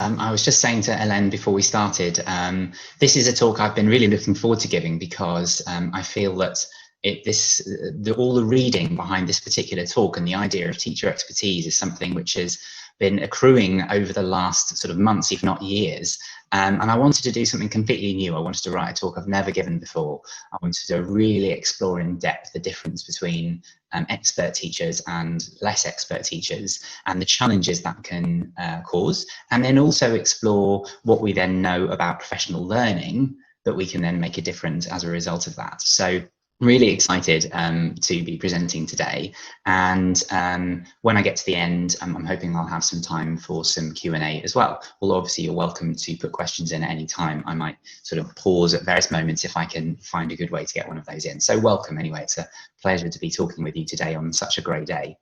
I was just saying to Ellen before we started, this is a talk I've been really looking forward to giving because I feel that all the reading behind this particular talk and the idea of teacher expertise is something which has been accruing over the last sort of months, if not years. And I wanted to do something completely new. I wanted to write a talk I've never given before. I wanted to really explore in depth the difference between expert teachers and less expert teachers and the challenges that can cause, and then also explore what we then know about professional learning that we can then make a difference as a result of that. So really excited to be presenting today, and when I get to the end, I'm hoping I'll have some time for some Q&A as well. Although obviously you're welcome to put questions in at any time. I might sort of pause at various moments if I can find a good way to get one of those in. So welcome anyway. It's a pleasure to be talking with you today on such a great day.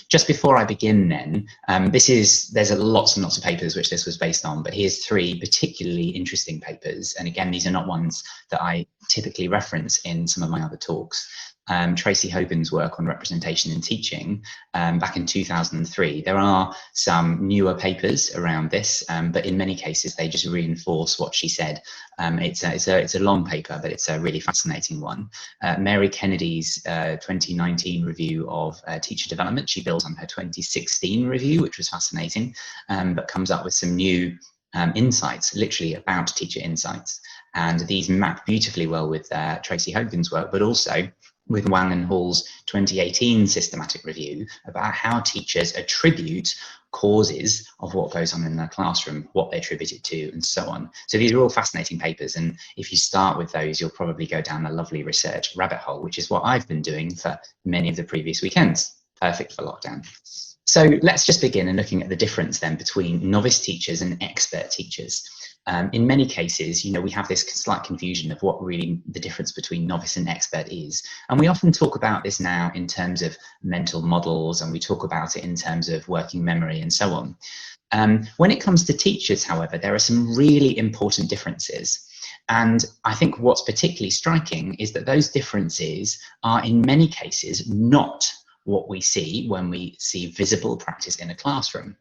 Just before I begin then, there's lots and lots of papers which this was based on, but here's 3 particularly interesting papers. And again, these are not ones that I typically reference in some of my other talks. Tracy Hogan's work on representation in teaching back in 2003. There are some newer papers around this, but in many cases they just reinforce what she said. It's a long paper, but it's a really fascinating one. Mary Kennedy's 2019 review of teacher development, she builds on her 2016 review, which was fascinating, but comes up with some new insights, literally about teacher insights. And these map beautifully well with Tracy Hogan's work, but also with Wang and Hall's 2018 systematic review about how teachers attribute causes of what goes on in their classroom, what they attribute it to, and so on. So these are all fascinating papers, and if you start with those, you'll probably go down a lovely research rabbit hole, which is what I've been doing for many of the previous weekends. Perfect for lockdown. So let's just begin in looking at the difference then between novice teachers and expert teachers. In many cases, we have this slight confusion of what really the difference between novice and expert is. And we often talk about this now in terms of mental models, and we talk about it in terms of working memory and so on. When it comes to teachers, however, there are some really important differences. And I think what's particularly striking is that those differences are in many cases not what we see when we see visible practice in a classroom.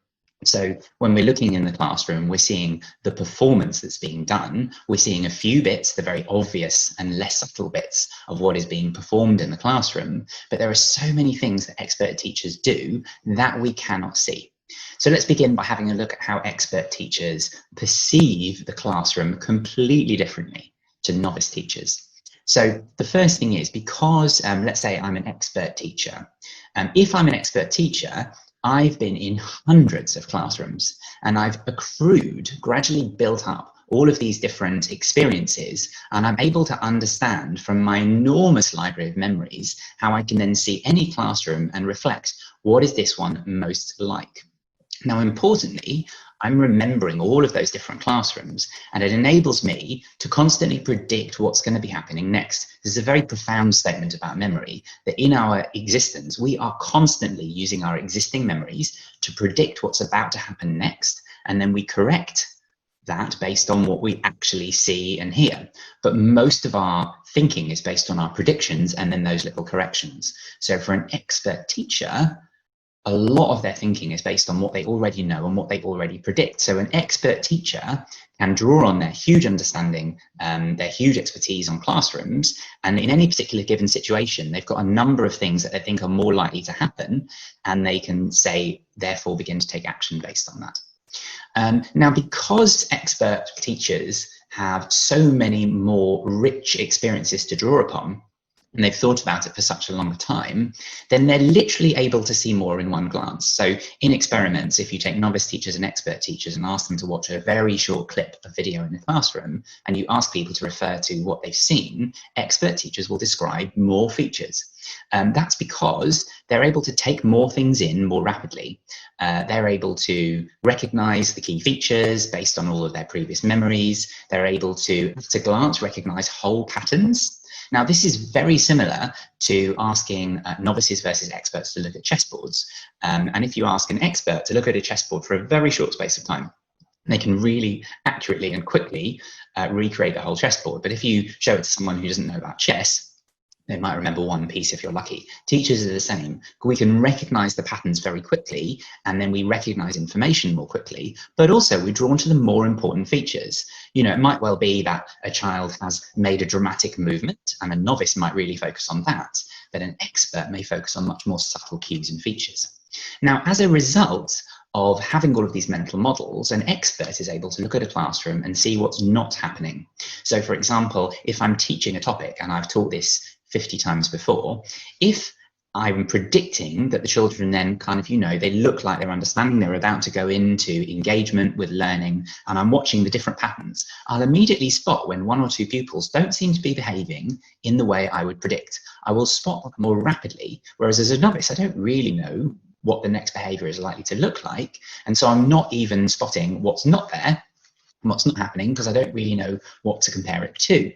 So when we're looking in the classroom, we're seeing the performance that's being done. We're seeing a few bits, the very obvious and less subtle bits of what is being performed in the classroom. But there are so many things that expert teachers do that we cannot see. So let's begin by having a look at how expert teachers perceive the classroom completely differently to novice teachers. So the first thing is, because let's say I'm an expert teacher, if I'm an expert teacher, I've been in hundreds of classrooms and I've accrued, gradually built up all of these different experiences, and I'm able to understand from my enormous library of memories how I can then see any classroom and reflect, what is this one most like? Now, importantly, I'm remembering all of those different classrooms, and it enables me to constantly predict what's going to be happening next. This is a very profound statement about memory, that in our existence, we are constantly using our existing memories to predict what's about to happen next, and then we correct that based on what we actually see and hear. But most of our thinking is based on our predictions and then those little corrections. So for an expert teacher, a lot of their thinking is based on what they already know and what they already predict. So an expert teacher can draw on their huge understanding, their huge expertise on classrooms, and in any particular given situation, they've got a number of things that they think are more likely to happen, and they can say, therefore, begin to take action based on that. Now, because expert teachers have so many more rich experiences to draw upon, and they've thought about it for such a long time, then they're literally able to see more in one glance. So in experiments, if you take novice teachers and expert teachers and ask them to watch a very short clip of video in the classroom, and you ask people to refer to what they've seen, expert teachers will describe more features. That's because they're able to take more things in more rapidly. They're able to recognize the key features based on all of their previous memories. They're able to, at a glance, recognize whole patterns. Now, this is very similar to asking novices versus experts to look at chessboards. And if you ask an expert to look at a chessboard for a very short space of time, they can really accurately and quickly recreate the whole chessboard. But if you show it to someone who doesn't know about chess, They might remember one piece if you're lucky. Teachers are the same. We can recognize the patterns very quickly, and then we recognize information more quickly, but also we're drawn to the more important features. You know, it might well be that a child has made a dramatic movement, and a novice might really focus on that, but an expert may focus on much more subtle cues and features. Now, as a result of having all of these mental models, an expert is able to look at a classroom and see what's not happening. So, for example, if I'm teaching a topic, and I've taught this 50 times before, if I'm predicting that the children then kind of, you know, they look like they're understanding, they're about to go into engagement with learning, and I'm watching the different patterns, I'll immediately spot when one or two pupils don't seem to be behaving in the way I would predict. I will spot them more rapidly, whereas as a novice, I don't really know what the next behavior is likely to look like, and so I'm not even spotting what's not there, what's not happening, because I don't really know what to compare it to.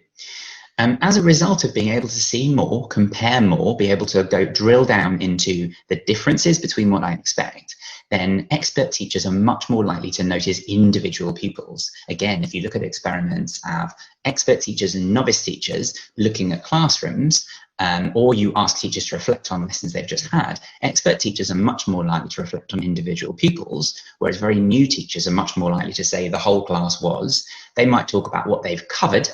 As a result of being able to see more, compare more, be able to go drill down into the differences between what I expect, then expert teachers are much more likely to notice individual pupils. Again, if you look at experiments of expert teachers and novice teachers looking at classrooms, or you ask teachers to reflect on lessons they've just had, expert teachers are much more likely to reflect on individual pupils, whereas very new teachers are much more likely to say the whole class was. They might talk about what they've covered,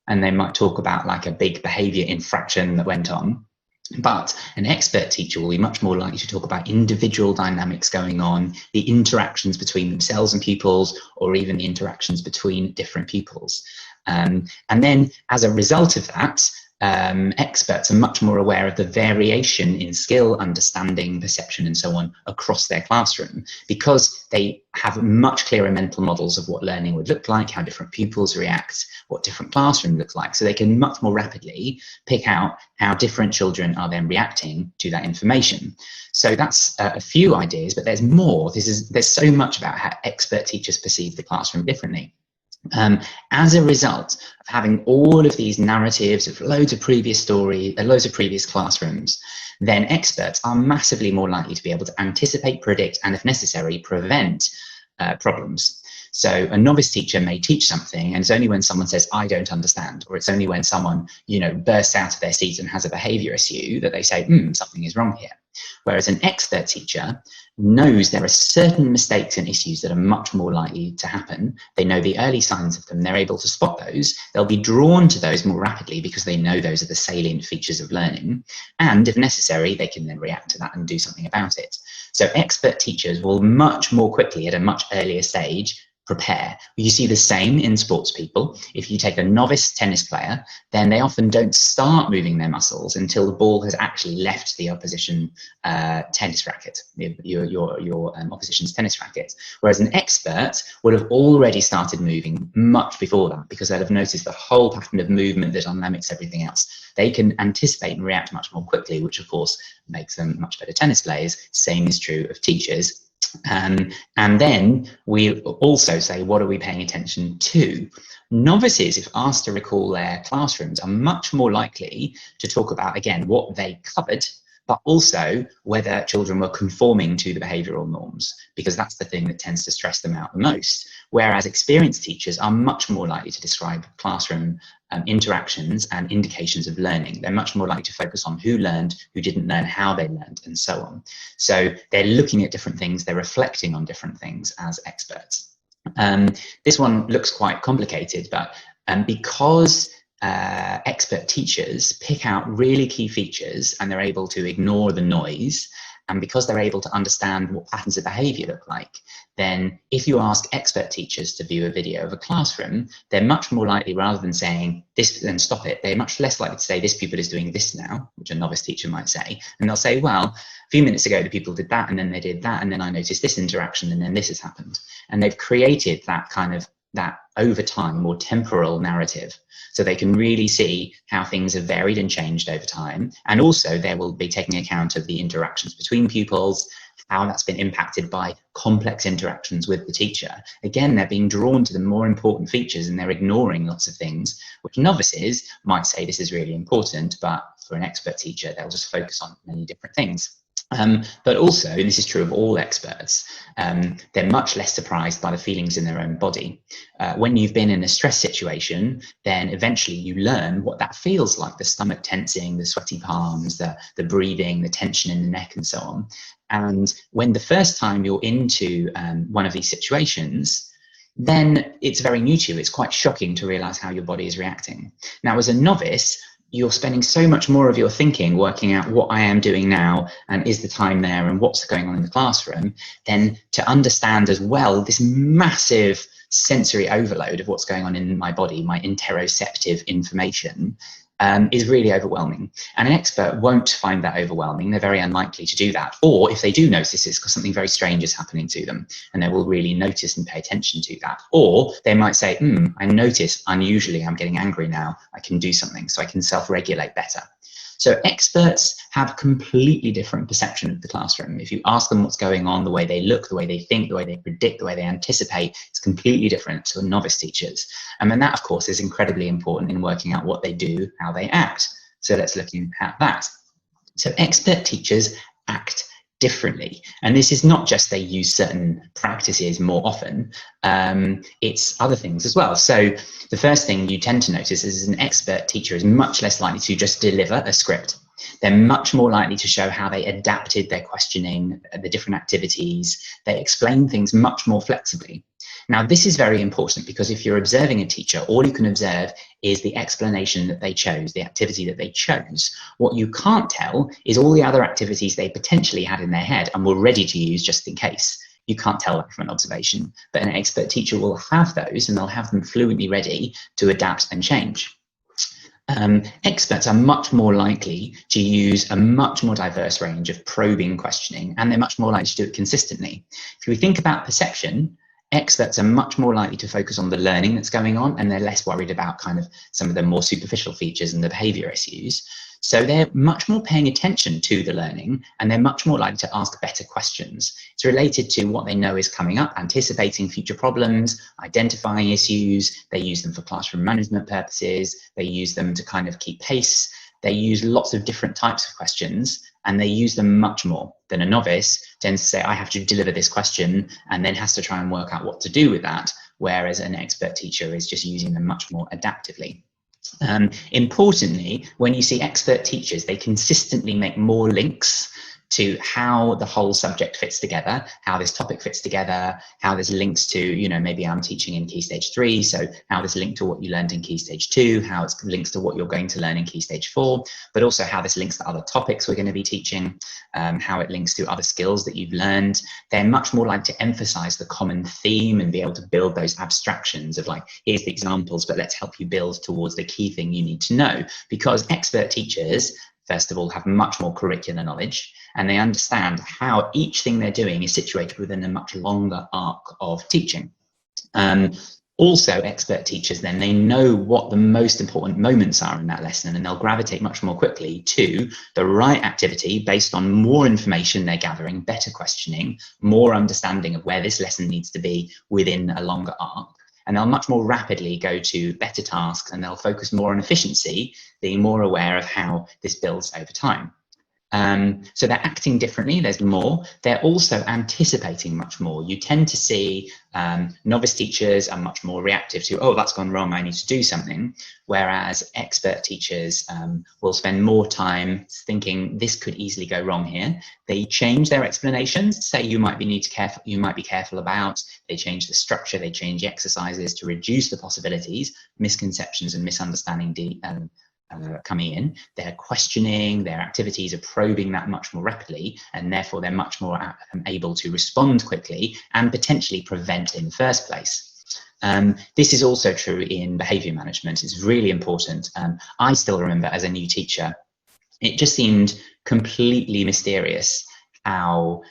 and they might talk about like a big behavior infraction that went on. But an expert teacher will be much more likely to talk about individual dynamics going on, the interactions between themselves and pupils, or even the interactions between different pupils. And then as a result of that, experts are much more aware of the variation in skill, understanding, perception, and so on across their classroom, because they have much clearer mental models of what learning would look like, how different pupils react, what different classroom looks like. So they can much more rapidly pick out how different children are then reacting to that information. So that's a few ideas, but there's more. There's so much about how expert teachers perceive the classroom differently. As a result of having all of these narratives of loads of previous loads of previous classrooms, then experts are massively more likely to be able to anticipate, predict, and if necessary, prevent problems. So a novice teacher may teach something, and it's only when someone says, I don't understand, or it's only when someone, you know, bursts out of their seat and has a behavior issue that they say, something is wrong here. Whereas an expert teacher knows there are certain mistakes and issues that are much more likely to happen. They know the early signs of them. They're able to spot those. They'll be drawn to those more rapidly because they know those are the salient features of learning. And if necessary, they can then react to that and do something about it. So expert teachers will much more quickly at a much earlier stage prepare. You see the same in sports people. If you take a novice tennis player, then they often don't start moving their muscles until the ball has actually left the opposition tennis racket, your opposition's tennis racket. Whereas an expert would have already started moving much before that, because they'll have noticed the whole pattern of movement, the dynamics, everything else. They can anticipate and react much more quickly, which of course makes them much better tennis players. Same is true of teachers. And then we also say, what are we paying attention to? Novices, if asked to recall their classrooms, are much more likely to talk about, again, what they covered, but also whether children were conforming to the behavioural norms, because that's the thing that tends to stress them out the most. Whereas experienced teachers are much more likely to describe classroom interactions and indications of learning. They're much more likely to focus on who learned, who didn't learn, how they learned, and so on. So they're looking at different things, they're reflecting on different things as experts. This one looks quite complicated, but because expert teachers pick out really key features and they're able to ignore the noise, and because they're able to understand what patterns of behaviour look like, then if you ask expert teachers to view a video of a classroom, they're much more likely, rather than saying this and stop it, they're much less likely to say this pupil is doing this now, which a novice teacher might say, and they'll say, well, a few minutes ago the pupil did that, and then they did that, and then I noticed this interaction, and then this has happened. And they've created that kind of that over time, more temporal narrative, so they can really see how things have varied and changed over time. And also they will be taking account of the interactions between pupils, how that's been impacted by complex interactions with the teacher. Again, they're being drawn to the more important features and they're ignoring lots of things, which novices might say this is really important, but for an expert teacher, they'll just focus on many different things. But also, and this is true of all experts, they're much less surprised by the feelings in their own body. When you've been in a stress situation, then eventually you learn what that feels like, the stomach tensing, the sweaty palms, the breathing, the tension in the neck, and so on. And when the first time you're into one of these situations, then it's very new to you. It's quite shocking to realize how your body is reacting. Now, as a novice, you're spending so much more of your thinking working out what I am doing now and is the time there and what's going on in the classroom, then to understand as well this massive sensory overload of what's going on in my body, my interoceptive information, is really overwhelming. And an expert won't find that overwhelming. They're very unlikely to do that. Or if they do notice, it's because something very strange is happening to them, and they will really notice and pay attention to that. Or they might say, I notice unusually I'm getting angry now. I can do something, so I can self-regulate better. So experts have completely different perception of the classroom. If you ask them what's going on, the way they look, the way they think, the way they predict, the way they anticipate, it's completely different to novice teachers. And that, of course, is incredibly important in working out what they do, how they act. So let's look at that. So expert teachers act differently. And this is not just they use certain practices more often, it's other things as well. So the first thing you tend to notice is an expert teacher is much less likely to just deliver a script. They're much more likely to show how they adapted their questioning, the different activities. They explain things much more flexibly. Now, this is very important because if you're observing a teacher, all you can observe is the explanation that they chose, the activity that they chose. What you can't tell is all the other activities they potentially had in their head and were ready to use just in case. You can't tell that from an observation, but an expert teacher will have those and they'll have them fluently ready to adapt and change. Experts are much more likely to use a much more diverse range of probing questioning, and they're much more likely to do it consistently. If we think about perception, experts are much more likely to focus on the learning that's going on, and they're less worried about kind of some of the more superficial features and the behavior issues. So they're much more paying attention to the learning, and they're much more likely to ask better questions. It's related to what they know is coming up, anticipating future problems, identifying issues. They use them for classroom management purposes. They use them to kind of keep pace. They use lots of different types of questions, and they use them much more than a novice tends to say, I have to deliver this question, and then has to try and work out what to do with that, whereas an expert teacher is just using them much more adaptively. Importantly, when you see expert teachers, they consistently make more links to how the whole subject fits together, how this topic fits together, how there's links to, you know, maybe I'm teaching in Key Stage 3, so how this linked to what you learned in Key Stage 2, how it links to what you're going to learn in Key Stage 4, but also how this links to other topics we're going to be teaching, how it links to other skills that you've learned. They're much more likely to emphasize the common theme and be able to build those abstractions of like, here's the examples, but let's help you build towards the key thing you need to know. Because expert teachers, first of all, have much more curricular knowledge, and they understand how each thing they're doing is situated within a much longer arc of teaching. Also, expert teachers, then, they know what the most important moments are in that lesson, and they'll gravitate much more quickly to the right activity based on more information they're gathering, better questioning, more understanding of where this lesson needs to be within a longer arc. And they'll much more rapidly go to better tasks, and they'll focus more on efficiency, being more aware of how this builds over time. So they're acting differently, there's more. They're also anticipating much more. You tend to see novice teachers are much more reactive to, oh, that's gone wrong, I need to do something. Whereas expert teachers will spend more time thinking this could easily go wrong here. They change their explanations, say you might be careful about. They change the structure, they change the exercises to reduce the possibilities, misconceptions and misunderstanding coming in. They're questioning, their activities are probing that much more rapidly, and therefore they're much more able to respond quickly and potentially prevent in the first place. This is also true in behavior management. It's really important. I still remember as a new teacher, it just seemed completely mysterious how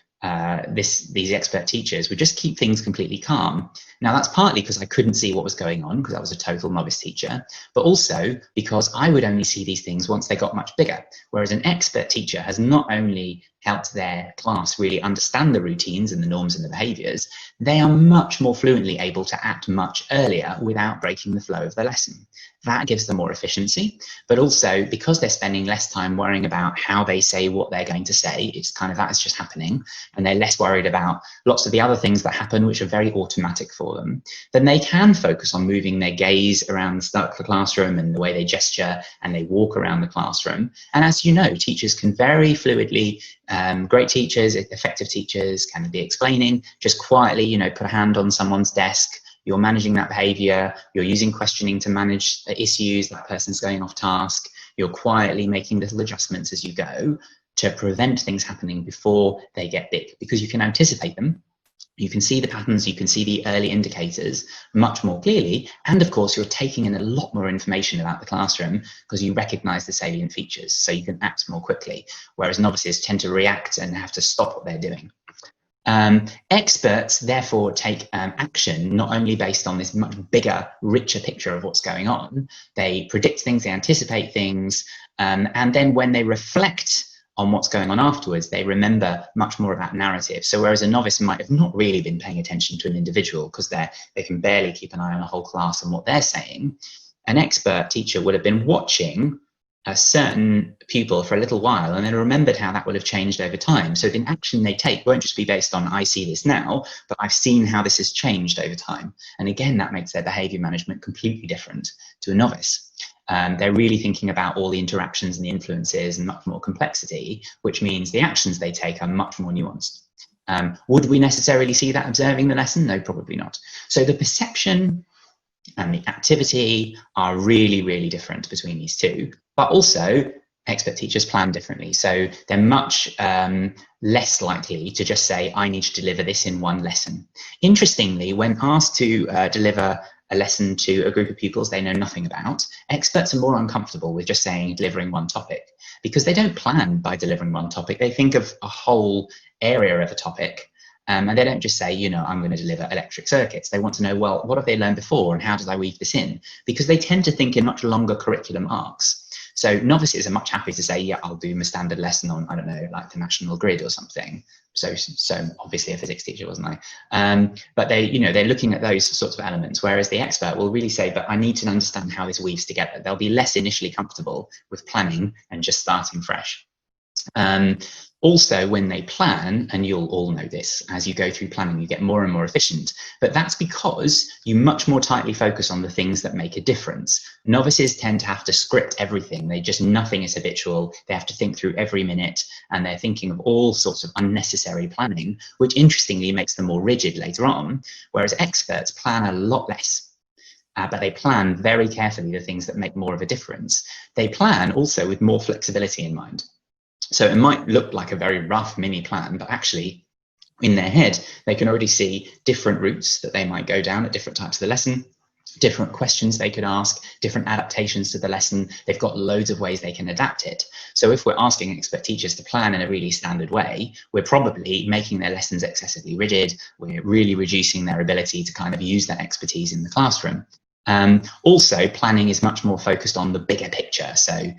these expert teachers would just keep things completely calm. Now, that's partly because I couldn't see what was going on because I was a total novice teacher, but also because I would only see these things once they got much bigger. Whereas an expert teacher has not only helped their class really understand the routines and the norms and the behaviours, they are much more fluently able to act much earlier without breaking the flow of the lesson. That gives them more efficiency, but also because they're spending less time worrying about how they say what they're going to say, it's kind of that is just happening, and they're less worried about lots of the other things that happen which are very automatic for them, then they can focus on moving their gaze around the classroom and the way they gesture and they walk around the classroom. And as you know, teachers can very fluidly, great teachers, effective teachers can be explaining, just quietly, you know, put a hand on someone's desk. You're managing that behavior, you're using questioning to manage the issues, that person's going off task, you're quietly making little adjustments as you go to prevent things happening before they get big, because you can anticipate them, you can see the patterns, you can see the early indicators much more clearly, and of course you're taking in a lot more information about the classroom because you recognize the salient features, so you can act more quickly, whereas novices tend to react and have to stop what they're doing. Experts therefore take action not only based on this much bigger, richer picture of what's going on, they predict things, they anticipate things, and then when they reflect on what's going on afterwards, they remember much more of that narrative. So whereas a novice might have not really been paying attention to an individual because they can barely keep an eye on a whole class and what they're saying, an expert teacher would have been watching a certain pupil for a little while and then remembered how that will have changed over time. So the action they take won't just be based on, I see this now, but I've seen how this has changed over time. And again, that makes their behavior management completely different to a novice. They're really thinking about all the interactions and the influences and much more complexity, which means the actions they take are much more nuanced. Would we necessarily see that observing the lesson? No, probably not. So the perception and the activity are really, really different between these two. But also, expert teachers plan differently. So they're much less likely to just say, I need to deliver this in one lesson. Interestingly, when asked to deliver a lesson to a group of pupils they know nothing about, experts are more uncomfortable with just saying delivering one topic, because they don't plan by delivering one topic. They think of a whole area of a topic. And they don't just say, you know, I'm going to deliver electric circuits. They want to know, well, what have they learned before and how did I weave this in? Because they tend to think in much longer curriculum arcs. So novices are much happy to say, yeah, I'll do my standard lesson on, I don't know, like the national grid or something. So obviously a physics teacher, wasn't I? But they, you know, they're looking at those sorts of elements, whereas the expert will really say, but I need to understand how this weaves together. They'll be less initially comfortable with planning and just starting fresh. Also, when they plan, and you'll all know this, as you go through planning, you get more and more efficient, but that's because you much more tightly focus on the things that make a difference. Novices tend to have to script everything. Nothing is habitual. They have to think through every minute, and they're thinking of all sorts of unnecessary planning, which interestingly makes them more rigid later on, whereas experts plan a lot less. But they plan very carefully the things that make more of a difference. They plan also with more flexibility in mind. So it might look like a very rough mini plan, but actually in their head, they can already see different routes that they might go down at different types of the lesson, different questions they could ask, different adaptations to the lesson. They've got loads of ways they can adapt it. So if we're asking expert teachers to plan in a really standard way, we're probably making their lessons excessively rigid. We're really reducing their ability to kind of use that expertise in the classroom. Also, planning is much more focused on the bigger picture. So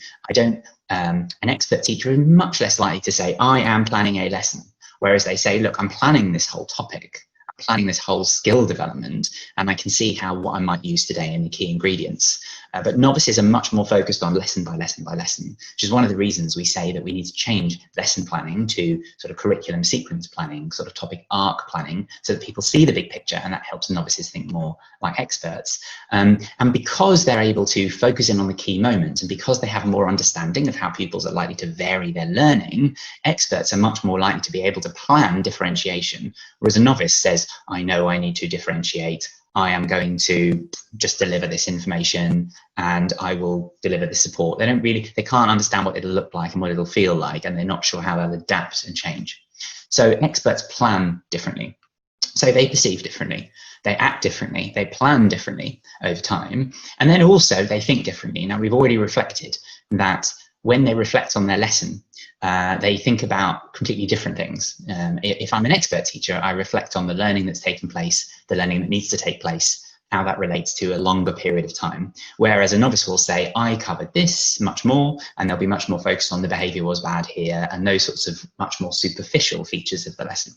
an expert teacher is much less likely to say, I am planning a lesson, whereas they say, look, I'm planning this whole topic, I'm planning this whole skill development, and I can see what I might use today in the key ingredients. But novices are much more focused on lesson by lesson by lesson, which is one of the reasons we say that we need to change lesson planning to sort of curriculum sequence planning, sort of topic arc planning, so that people see the big picture, and that helps novices think more like experts. And because they're able to focus in on the key moment, and because they have more understanding of how pupils are likely to vary their learning, experts are much more likely to be able to plan differentiation, whereas a novice says, I know I need to differentiate. I am going to just deliver this information and I will deliver the support. They can't understand what it'll look like and what it'll feel like, and they're not sure how they'll adapt and change. So experts plan differently. So they perceive differently, they act differently, they plan differently over time, and then also they think differently. Now, we've already reflected that when they reflect on their lesson, they think about completely different things. If I'm an expert teacher, I reflect on the learning that's taken place, the learning that needs to take place, how that relates to a longer period of time. Whereas a novice will say, I covered this much more, and they'll be much more focused on the behavior was bad here, and those sorts of much more superficial features of the lesson.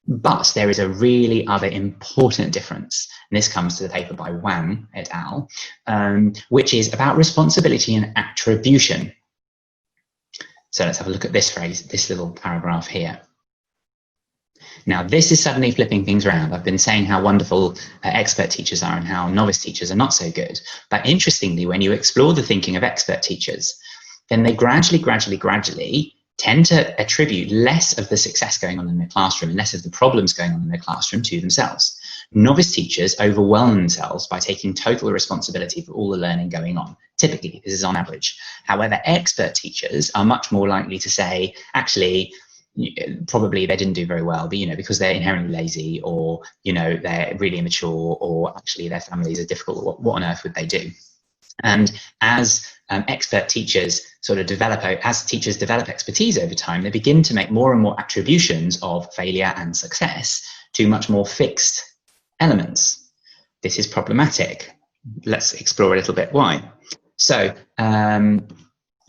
But there is a really other important difference, and this comes to the paper by Wang et al., which is about responsibility and attribution. So let's have a look at this phrase, this little paragraph here. Now, this is suddenly flipping things around. I've been saying how wonderful expert teachers are and how novice teachers are not so good. But interestingly, when you explore the thinking of expert teachers, then they gradually tend to attribute less of the success going on in their classroom, less of the problems going on in their classroom to themselves. Novice teachers overwhelm themselves by taking total responsibility for all the learning going on. Typically, this is on average. However, expert teachers are much more likely to say, actually, probably they didn't do very well, but because they're inherently lazy, or they're really immature, or actually their families are difficult. What on earth would they do? And as expert teachers sort of as teachers develop expertise over time, they begin to make more and more attributions of failure and success to much more fixed elements. This is problematic. Let's explore a little bit why. So,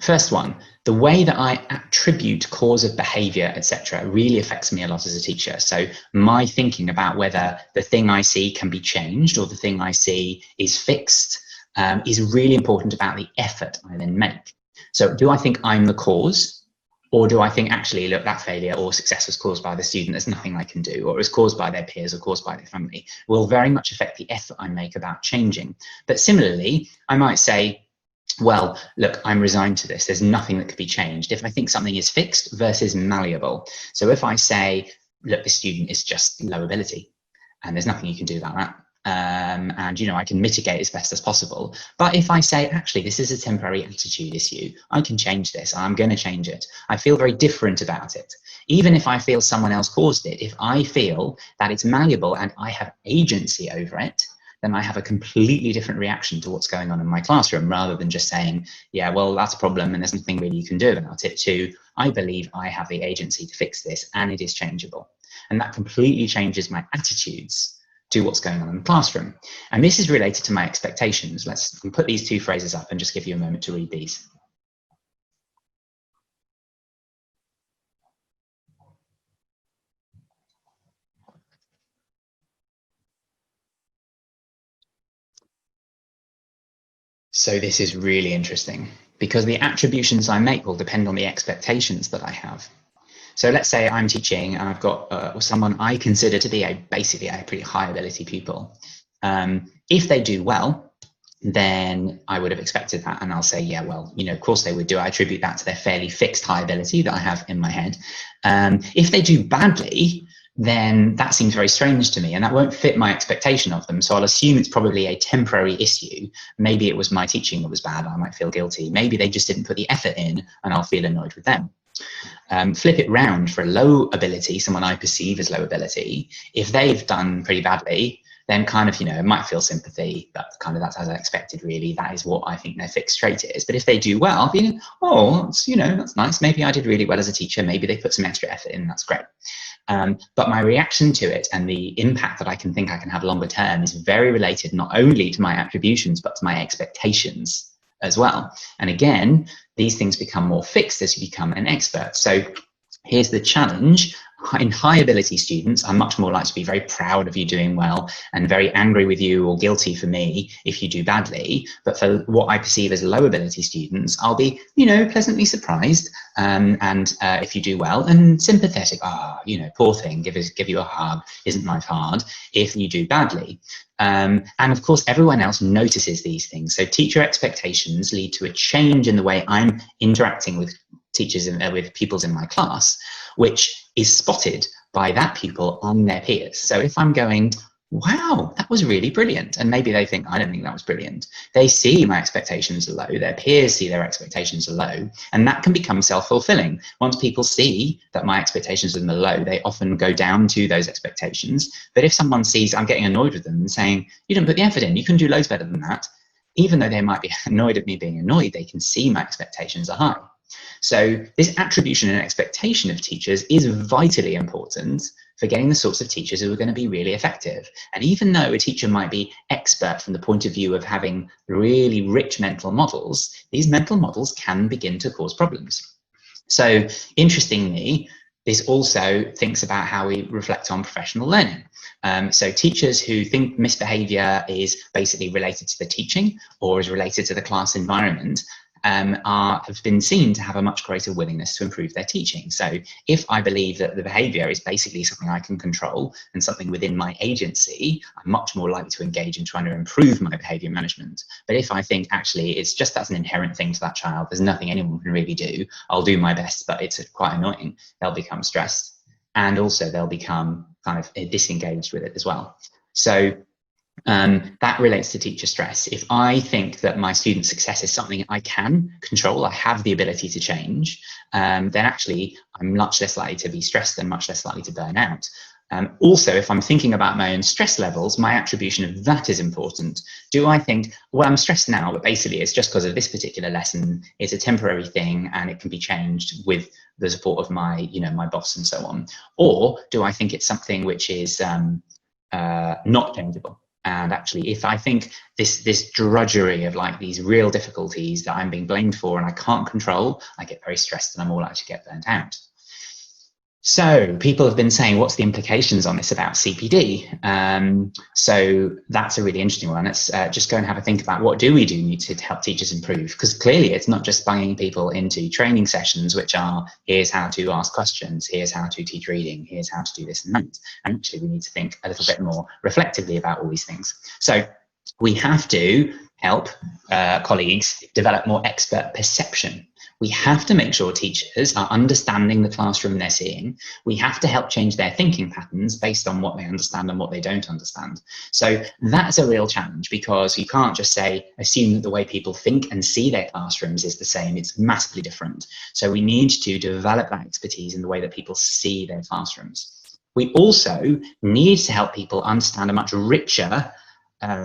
first one, the way that I attribute cause of behavior, etc., really affects me a lot as a teacher. So my thinking about whether the thing I see can be changed or the thing I see is fixed is really important about the effort I then make. So do I think I'm the cause, or do I think actually, look, that failure or success was caused by the student, there's nothing I can do, or it was caused by their peers or caused by their family, will very much affect the effort I make about changing. But similarly, I might say, well, look, I'm resigned to this. There's nothing that could be changed. If I think something is fixed versus malleable. So if I say, look, this student is just low ability and there's nothing you can do about that. And, I can mitigate as best as possible. But if I say, actually, this is a temporary attitude issue, I can change this, I'm going to change it, I feel very different about it. Even if I feel someone else caused it, if I feel that it's malleable and I have agency over it, then I have a completely different reaction to what's going on in my classroom, rather than just saying, yeah, well, that's a problem and there's nothing really you can do about it, to, I believe I have the agency to fix this and it is changeable. And that completely changes my attitudes to what's going on in the classroom. And this is related to my expectations. Let's put these two phrases up and just give you a moment to read these. So this is really interesting, because the attributions I make will depend on the expectations that I have. So let's say I'm teaching and I've got someone I consider to be basically a pretty high ability pupil. If they do well, then I would have expected that, and I'll say, yeah, well, of course they would do. I attribute that to their fairly fixed high ability that I have in my head. If they do badly, then that seems very strange to me, and that won't fit my expectation of them. So I'll assume it's probably a temporary issue. Maybe it was my teaching that was bad, I might feel guilty. Maybe they just didn't put the effort in, and I'll feel annoyed with them. Flip it round for a low ability, someone I perceive as low ability. If they've done pretty badly, then kind of, it might feel sympathy, but kind of that's as I expected, really. That is what I think their fixed trait is. But if they do well, I'll be, oh, that's nice. Maybe I did really well as a teacher. Maybe they put some extra effort in. That's great. But my reaction to it and the impact that I can think I can have longer term is very related not only to my attributions, but to my expectations as well. And again, these things become more fixed as you become an expert. So here's the challenge. In high ability students, I'm much more likely to be very proud of you doing well and very angry with you or guilty for me if you do badly. But for what I perceive as low ability students, I'll be, pleasantly surprised if you do well, and sympathetic. Poor thing, give you a hug, isn't life hard, if you do badly. And of course, everyone else notices these things. So teacher expectations lead to a change in the way I'm interacting with teachers and with pupils in my class, which is spotted by that pupil and their peers. So if I'm going, wow, that was really brilliant, and maybe they think, I don't think that was brilliant, they see my expectations are low, their peers see their expectations are low, and that can become self-fulfilling. Once people see that my expectations are low, they often go down to those expectations. But if someone sees I'm getting annoyed with them and saying, you didn't put the effort in, you can do loads better than that, even though they might be annoyed at me being annoyed, they can see my expectations are high. So this attribution and expectation of teachers is vitally important for getting the sorts of teachers who are going to be really effective. And even though a teacher might be expert from the point of view of having really rich mental models, these mental models can begin to cause problems. So interestingly, this also thinks about how we reflect on professional learning. So teachers who think misbehavior is basically related to the teaching or is related to the class environment have been seen to have a much greater willingness to improve their teaching. So if I believe that the behavior is basically something I can control and something within my agency, I'm much more likely to engage in trying to improve my behavior management. But if I think actually it's just that's an inherent thing to that child, there's nothing anyone can really do, I'll do my best, but it's quite annoying, they'll become stressed, and also they'll become kind of disengaged with it as well. So that relates to teacher stress. If I think that my student success is something I can control, I have the ability to change, then actually I'm much less likely to be stressed and much less likely to burn out. Also, if I'm thinking about my own stress levels, my attribution of that is important. Do I think, well, I'm stressed now, but basically it's just because of this particular lesson, it's a temporary thing and it can be changed with the support of my, my boss and so on? Or do I think it's something which is not changeable? And actually, if I think this drudgery of like these real difficulties that I'm being blamed for and I can't control, I get very stressed and I'm more likely to get burnt out. So people have been saying, what's the implications on this about CPD? So that's a really interesting one. Let's just go and have a think about what do we need to help teachers improve? Because clearly it's not just bunging people into training sessions, which are, here's how to ask questions, here's how to teach reading, here's how to do this and that. And actually we need to think a little bit more reflectively about all these things. So we have to help colleagues develop more expert perception. We have to make sure teachers are understanding the classroom they're seeing. We have to help change their thinking patterns based on what they understand and what they don't understand. So that's a real challenge, because you can't just assume that the way people think and see their classrooms is the same. It's massively different. So we need to develop that expertise in the way that people see their classrooms. We also need to help people understand a much richer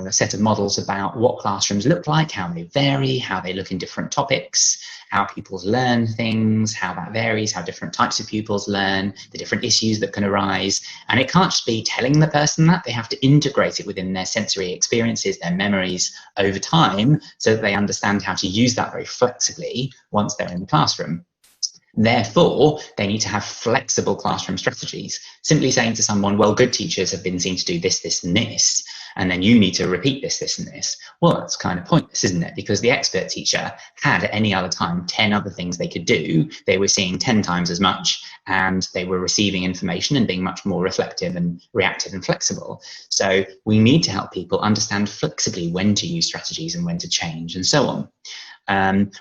set of models about what classrooms look like, how they vary, how they look in different topics, how pupils learn things, how that varies, how different types of pupils learn, the different issues that can arise. And it can't just be telling the person that, they have to integrate it within their sensory experiences, their memories over time, so that they understand how to use that very flexibly once they're in the classroom. Therefore, they need to have flexible classroom strategies. Simply saying to someone, well, good teachers have been seen to do this, this, and this, and then you need to repeat this, this, and this. Well, that's kind of pointless, isn't it? Because the expert teacher had at any other time 10 other things they could do. They were seeing 10 times as much, and they were receiving information and being much more reflective and reactive and flexible. So we need to help people understand flexibly when to use strategies and when to change and so on.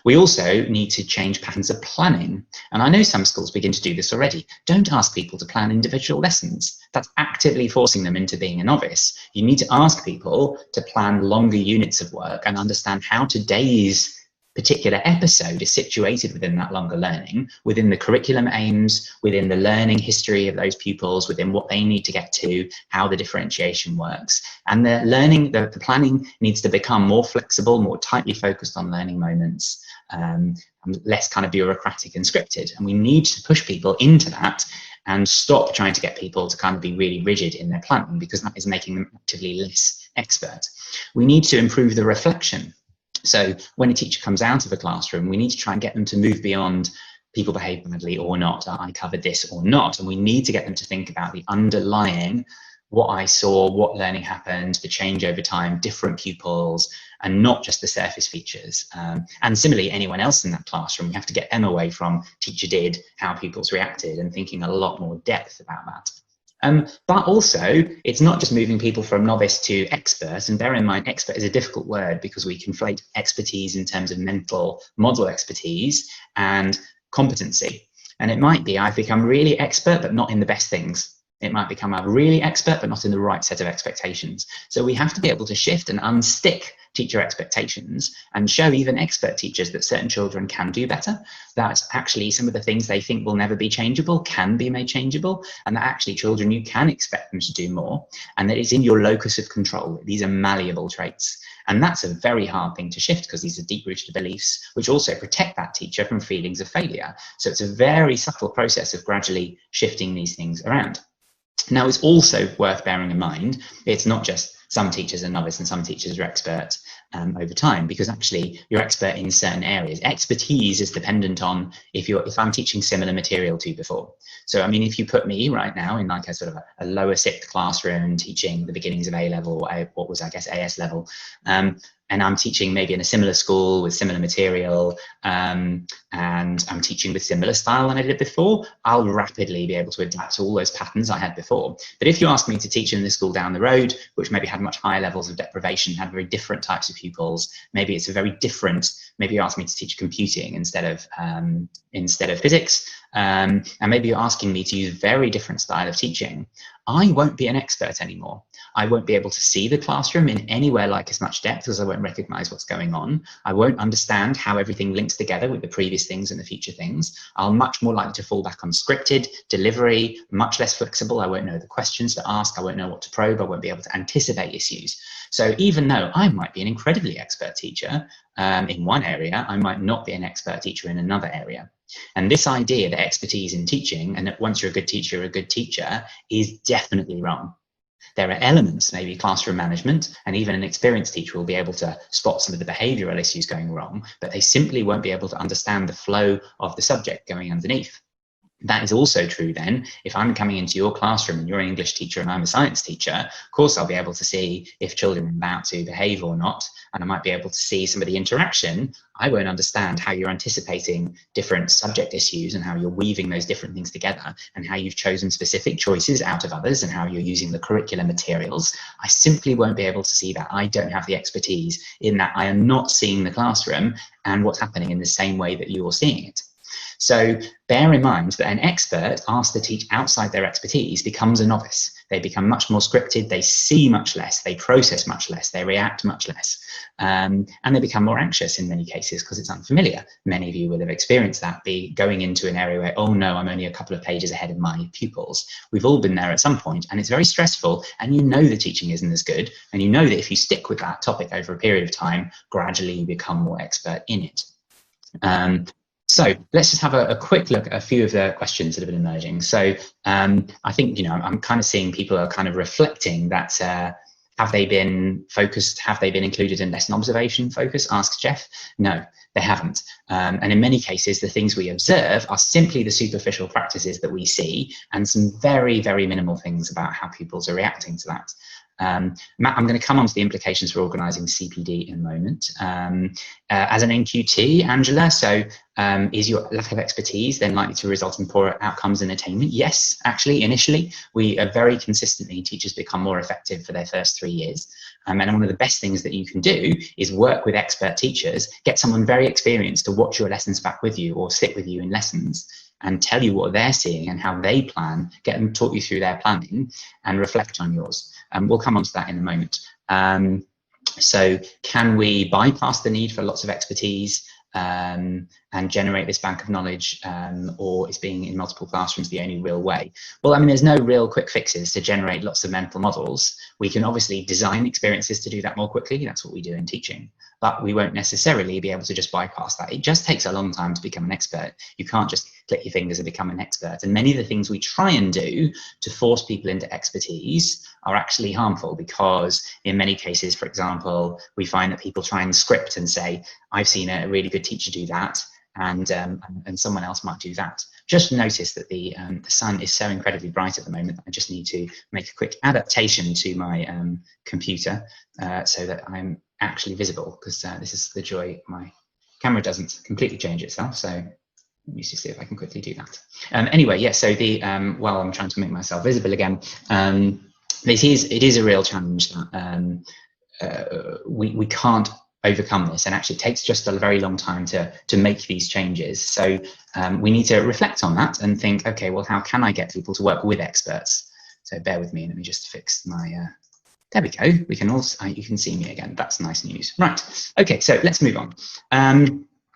We also need to change patterns of planning. And I know some schools begin to do this already. Don't ask people to plan individual lessons. That's actively forcing them into being a novice. You need to ask people to plan longer units of work and understand how today's particular episode is situated within that longer learning, within the curriculum aims, within the learning history of those pupils, within what they need to get to, how the differentiation works. And the learning, the planning needs to become more flexible, more tightly focused on learning moments, and less kind of bureaucratic and scripted. And we need to push people into that and stop trying to get people to kind of be really rigid in their planning, because that is making them actively less expert. We need to improve the reflection. So when a teacher comes out of a classroom, we need to try and get them to move beyond people behave badly or not, I covered this or not. And we need to get them to think about the underlying, what I saw, what learning happened, the change over time, different pupils, and not just the surface features. And similarly, anyone else in that classroom, we have to get them away from teacher did, how pupils reacted, and thinking a lot more depth about that. But also, it's not just moving people from novice to expert. And bear in mind, expert is a difficult word because we conflate expertise in terms of mental model expertise and competency. And it might be I've become really expert, but not in the best things. It might become I'm really expert, but not in the right set of expectations. So we have to be able to shift and unstick teacher expectations and show even expert teachers that certain children can do better, that actually some of the things they think will never be changeable can be made changeable, and that actually children, you can expect them to do more, and that it's in your locus of control. These are malleable traits. And that's a very hard thing to shift, because these are deep-rooted beliefs which also protect that teacher from feelings of failure. So it's a very subtle process of gradually shifting these things around. Now, it's also worth bearing in mind, it's not just some teachers are novice and some teachers are expert over time, because actually you're expert in certain areas. Expertise is dependent on if I'm teaching similar material to before. So, I mean, if you put me right now in like a sort of a lower sixth classroom teaching the beginnings of A level, what was, I guess, AS level, and I'm teaching maybe in a similar school with similar material, and I'm teaching with similar style than I did before, I'll rapidly be able to adapt to all those patterns I had before. But if you ask me to teach in the school down the road, which maybe had much higher levels of deprivation, had very different types of pupils, maybe it's a very different, maybe you ask me to teach computing instead of physics, and maybe you're asking me to use very different style of teaching, I won't be an expert anymore. I won't be able to see the classroom in anywhere like as much depth, because I won't recognize what's going on. I won't understand how everything links together with the previous things and the future things. I'll much more likely to fall back on scripted delivery, much less flexible. I won't know the questions to ask. I won't know what to probe. I won't be able to anticipate issues. So even though I might be an incredibly expert teacher in one area, I might not be an expert teacher in another area. And this idea that expertise in teaching, and that once you're a good teacher, you're a good teacher, is definitely wrong. There are elements, maybe classroom management, and even an experienced teacher will be able to spot some of the behavioural issues going wrong, but they simply won't be able to understand the flow of the subject going underneath. That is also true then, if I'm coming into your classroom and you're an English teacher and I'm a science teacher, of course I'll be able to see if children are about to behave or not, and I might be able to see some of the interaction. I won't understand how you're anticipating different subject issues and how you're weaving those different things together and how you've chosen specific choices out of others and how you're using the curriculum materials. I simply won't be able to see that. I don't have the expertise in that. I am not seeing the classroom and what's happening in the same way that you're seeing it. So bear in mind that an expert asked to teach outside their expertise becomes a novice. They become much more scripted, they see much less, they process much less, they react much less, and they become more anxious in many cases because it's unfamiliar. Many of you will have experienced that, be going into an area where, oh no, I'm only a couple of pages ahead of my pupils. We've all been there at some point, and it's very stressful, and you know the teaching isn't as good, and you know that if you stick with that topic over a period of time, gradually you become more expert in it. So let's just have a quick look at a few of the questions that have been emerging. So I think, I'm kind of seeing people are kind of reflecting that, have they been focused, have they been included in lesson observation focus, asks Jeff? No, they haven't. And in many cases, the things we observe are simply the superficial practices that we see and some very, very minimal things about how pupils are reacting to that. Matt, I'm going to come on to the implications for organising CPD in a moment. As an NQT, Angela, so is your lack of expertise then likely to result in poorer outcomes in attainment? Yes, actually, initially, we are very consistently, teachers become more effective for their first 3 years. And one of the best things that you can do is work with expert teachers, get someone very experienced to watch your lessons back with you or sit with you in lessons and tell you what they're seeing and how they plan, get them to talk you through their planning and reflect on yours. We'll come on to that in a moment. So can we bypass the need for lots of expertise and generate this bank of knowledge, or is being in multiple classrooms the only real way? Well, I mean, there's no real quick fixes to generate lots of mental models. We can obviously design experiences to do that more quickly. That's what we do in teaching. But we won't necessarily be able to just bypass that. It just takes a long time to become an expert. You can't just click your fingers and become an expert. And many of the things we try and do to force people into expertise are actually harmful, because in many cases, for example, we find that people try and script and say, I've seen a really good teacher do that, and someone else might do that. Just notice that the sun is so incredibly bright at the moment that I just need to make a quick adaptation to my computer so that I'm actually visible, because this is the joy. My camera doesn't completely change itself, so let me just see if I can quickly do that. Anyway, yes, so the while I'm trying to make myself visible again, it is a real challenge that we can't overcome this, and actually it takes just a very long time to make these changes. So we need to reflect on that and think, okay, well, how can I get people to work with experts? So bear with me, let me just fix my there we go. We can also, you can see me again. That's nice news. Right. Okay, so let's move on.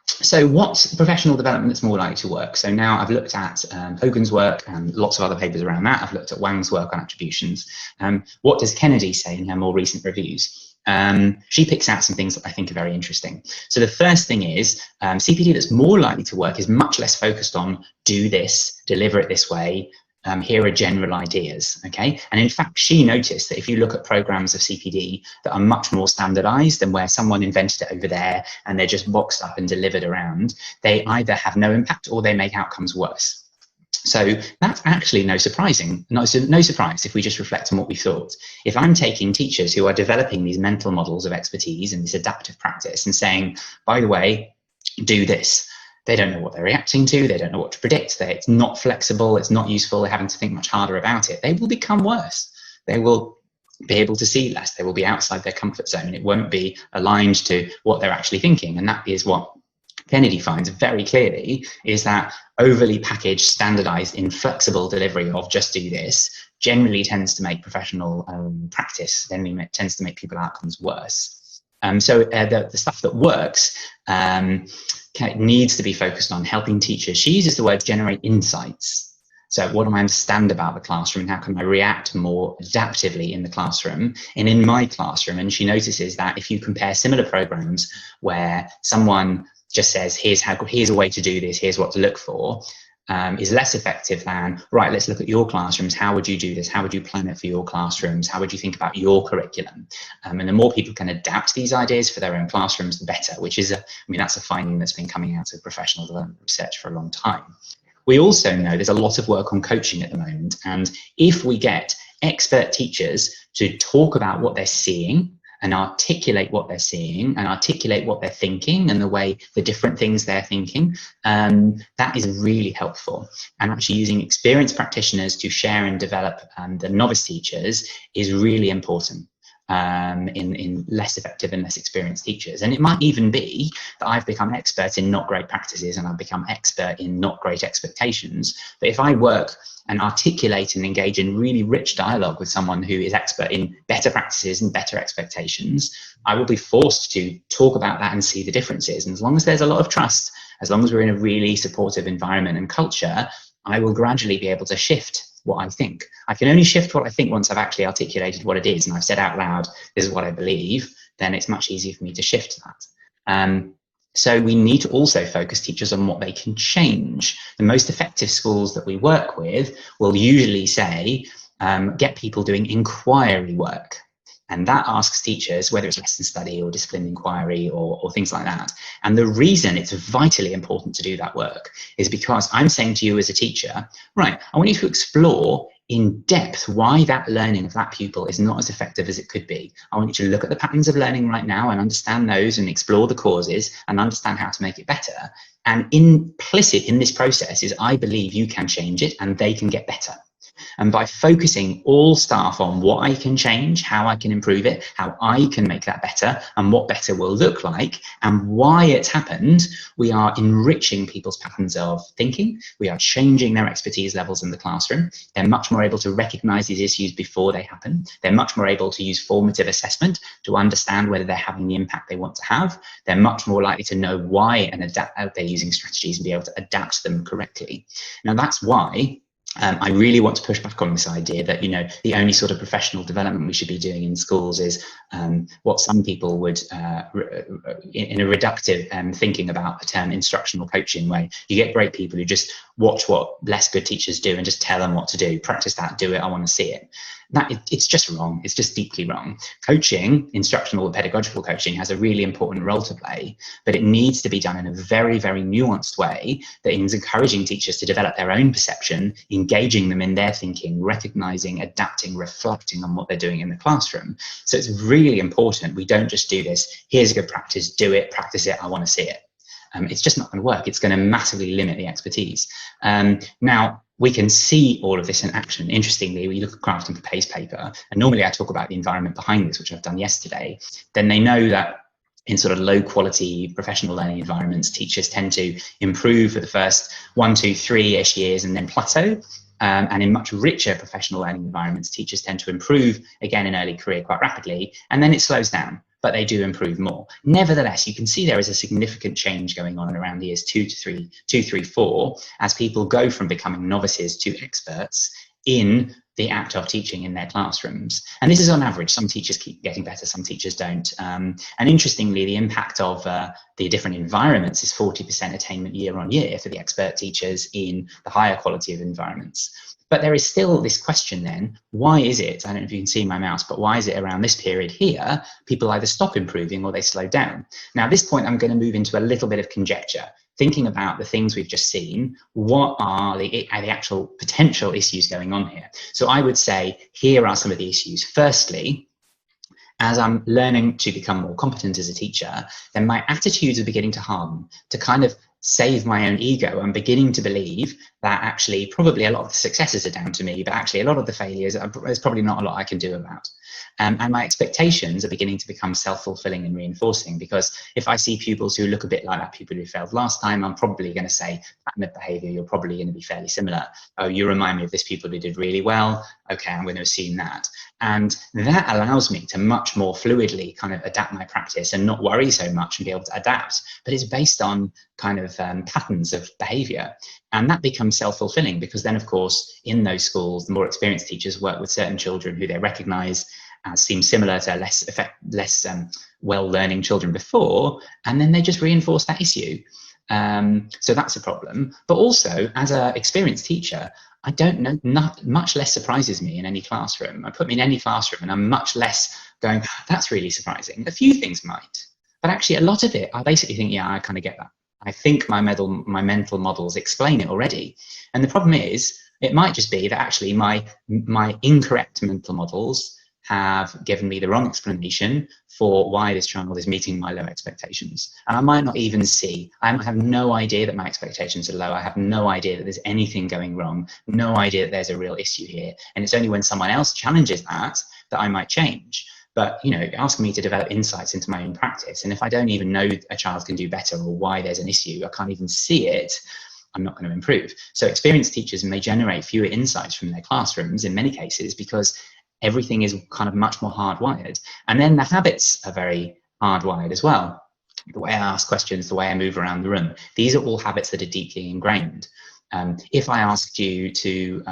So what's professional development that's more likely to work? So now I've looked at Hogan's work and lots of other papers around that. I've looked at Wang's work on attributions. What does Kennedy say in her more recent reviews? She picks out some things that I think are very interesting. So the first thing is CPD that's more likely to work is much less focused on do this, deliver it this way, here are general ideas, okay? And in fact, she noticed that if you look at programs of CPD that are much more standardized and where someone invented it over there and they're just boxed up and delivered around, they either have no impact or they make outcomes worse. So that's actually no surprise if we just reflect on what we thought. If I'm taking teachers who are developing these mental models of expertise and this adaptive practice and saying, by the way, do this, they don't know what they're reacting to, they don't know what to predict, it's not flexible, it's not useful, they're having to think much harder about it, they will become worse. They will be able to see less, they will be outside their comfort zone, it won't be aligned to what they're actually thinking. And that is what Kennedy finds very clearly, is that overly packaged, standardized, inflexible delivery of just do this generally tends to make professional practice, tends to make people outcomes worse. So the stuff that works needs to be focused on helping teachers. She uses the word generate insights. So what do I understand about the classroom and how can I react more adaptively in the classroom and in my classroom? And she notices that if you compare similar programs where someone just says, here's a way to do this, here's what to look for, is less effective than, right, let's look at your classrooms. How would you do this? How would you plan it for your classrooms? How would you think about your curriculum? And the more people can adapt these ideas for their own classrooms, the better, which is, that's a finding that's been coming out of professional development research for a long time. We also know there's a lot of work on coaching at the moment. And if we get expert teachers to talk about what they're seeing and articulate what they're seeing and articulate what they're thinking and the different things they're thinking, that is really helpful. And actually using experienced practitioners to share and develop the novice teachers is really important in less effective and less experienced teachers. And it might even be that I've become expert in not great practices and I've become expert in not great expectations. But if I work and articulate and engage in really rich dialogue with someone who is expert in better practices and better expectations, I will be forced to talk about that and see the differences. And as long as there's a lot of trust, as long as we're in a really supportive environment and culture, I will gradually be able to shift what I think. I can only shift what I think once I've actually articulated what it is and I've said out loud, this is what I believe, then it's much easier for me to shift that. So we need to also focus teachers on what they can change. The most effective schools that we work with will usually say, get people doing inquiry work. And that asks teachers, whether it's lesson study or discipline inquiry or things like that. And the reason it's vitally important to do that work is because I'm saying to you as a teacher, right, I want you to explore in depth why that learning of that pupil is not as effective as it could be. I want you to look at the patterns of learning right now and understand those and explore the causes and understand how to make it better. And implicit in this process is I believe you can change it and they can get better. And by focusing all staff on what I can change, how I can improve it, how I can make that better, and what better will look like, and why it's happened, we are enriching people's patterns of thinking. We are changing their expertise levels in the classroom. They're much more able to recognize these issues before they happen. They're much more able to use formative assessment to understand whether they're having the impact they want to have. They're much more likely to know why and adapt how they're using strategies and be able to adapt them correctly. Now, that's why I really want to push back on this idea that, the only sort of professional development we should be doing in schools is what some people would, in a reductive thinking about the term instructional coaching, where you get great people who just watch what less good teachers do and just tell them what to do, practice that, do it, I want to see it. It's just wrong. It's just deeply wrong. Coaching, instructional or pedagogical coaching, has a really important role to play, but it needs to be done in a very, very nuanced way that is encouraging teachers to develop their own perception, engaging them in their thinking, recognizing, adapting, reflecting on what they're doing in the classroom. So it's really important we don't just do this, here's a good practice, do it, practice it, I want to see it. It's just not going to work. It's going to massively limit the expertise. Now, we can see all of this in action. Interestingly, when you look at Crafton for Pay's paper, and normally I talk about the environment behind this, which I've done yesterday, then they know that in sort of low quality professional learning environments, teachers tend to improve for the first 1, 2, 3-ish years and then plateau. And in much richer professional learning environments, teachers tend to improve again in early career quite rapidly, and then it slows down, but they do improve more. Nevertheless, you can see there is a significant change going on around years 2, 3, 4, as people go from becoming novices to experts in the act of teaching in their classrooms. And this is on average. Some teachers keep getting better, some teachers don't. And interestingly, the impact of the different environments is 40% attainment year on year for the expert teachers in the higher quality of environments. But there is still this question then, why is it, I don't know if you can see my mouse, but why is it around this period here, people either stop improving or they slow down? Now, at this point, I'm going to move into a little bit of conjecture, thinking about the things we've just seen. What are the actual potential issues going on here? So I would say, here are some of the issues. Firstly, as I'm learning to become more competent as a teacher, then my attitudes are beginning to harden, to kind of save my own ego. I'm beginning to believe that actually probably a lot of the successes are down to me, but actually a lot of the failures, there's probably not a lot I can do about. And my expectations are beginning to become self-fulfilling and reinforcing, because if I see pupils who look a bit like that people who failed last time, I'm probably going to say, pattern of behavior, you're probably going to be fairly similar. Oh, you remind me of this pupil who did really well. Okay, I'm going to assume that. And that allows me to much more fluidly kind of adapt my practice and not worry so much and be able to adapt. But it's based on kind of patterns of behavior. And that becomes self-fulfilling, because then, of course, in those schools, the more experienced teachers work with certain children who they recognize as seem similar to less well-learning children before, and then they just reinforce that issue. So that's a problem. But also, as an experienced teacher, I don't know, much less surprises me in any classroom. I put me in any classroom and I'm much less going, that's really surprising. A few things might, but actually a lot of it, I basically think, yeah, I kind of get that. I think my mental models explain it already. And the problem is, it might just be that actually my incorrect mental models have given me the wrong explanation for why this child is meeting my low expectations. And I might not even see, I might have no idea that my expectations are low. I have no idea that there's anything going wrong, no idea that there's a real issue here. And it's only when someone else challenges that I might change. But, you know, asking me to develop insights into my own practice, and if I don't even know a child can do better or why there's an issue, I can't even see it, I'm not going to improve. So experienced teachers may generate fewer insights from their classrooms in many cases, because everything is kind of much more hardwired. And then the habits are very hardwired as well. The way I ask questions, the way I move around the room, these are all habits that are deeply ingrained. If I asked you to,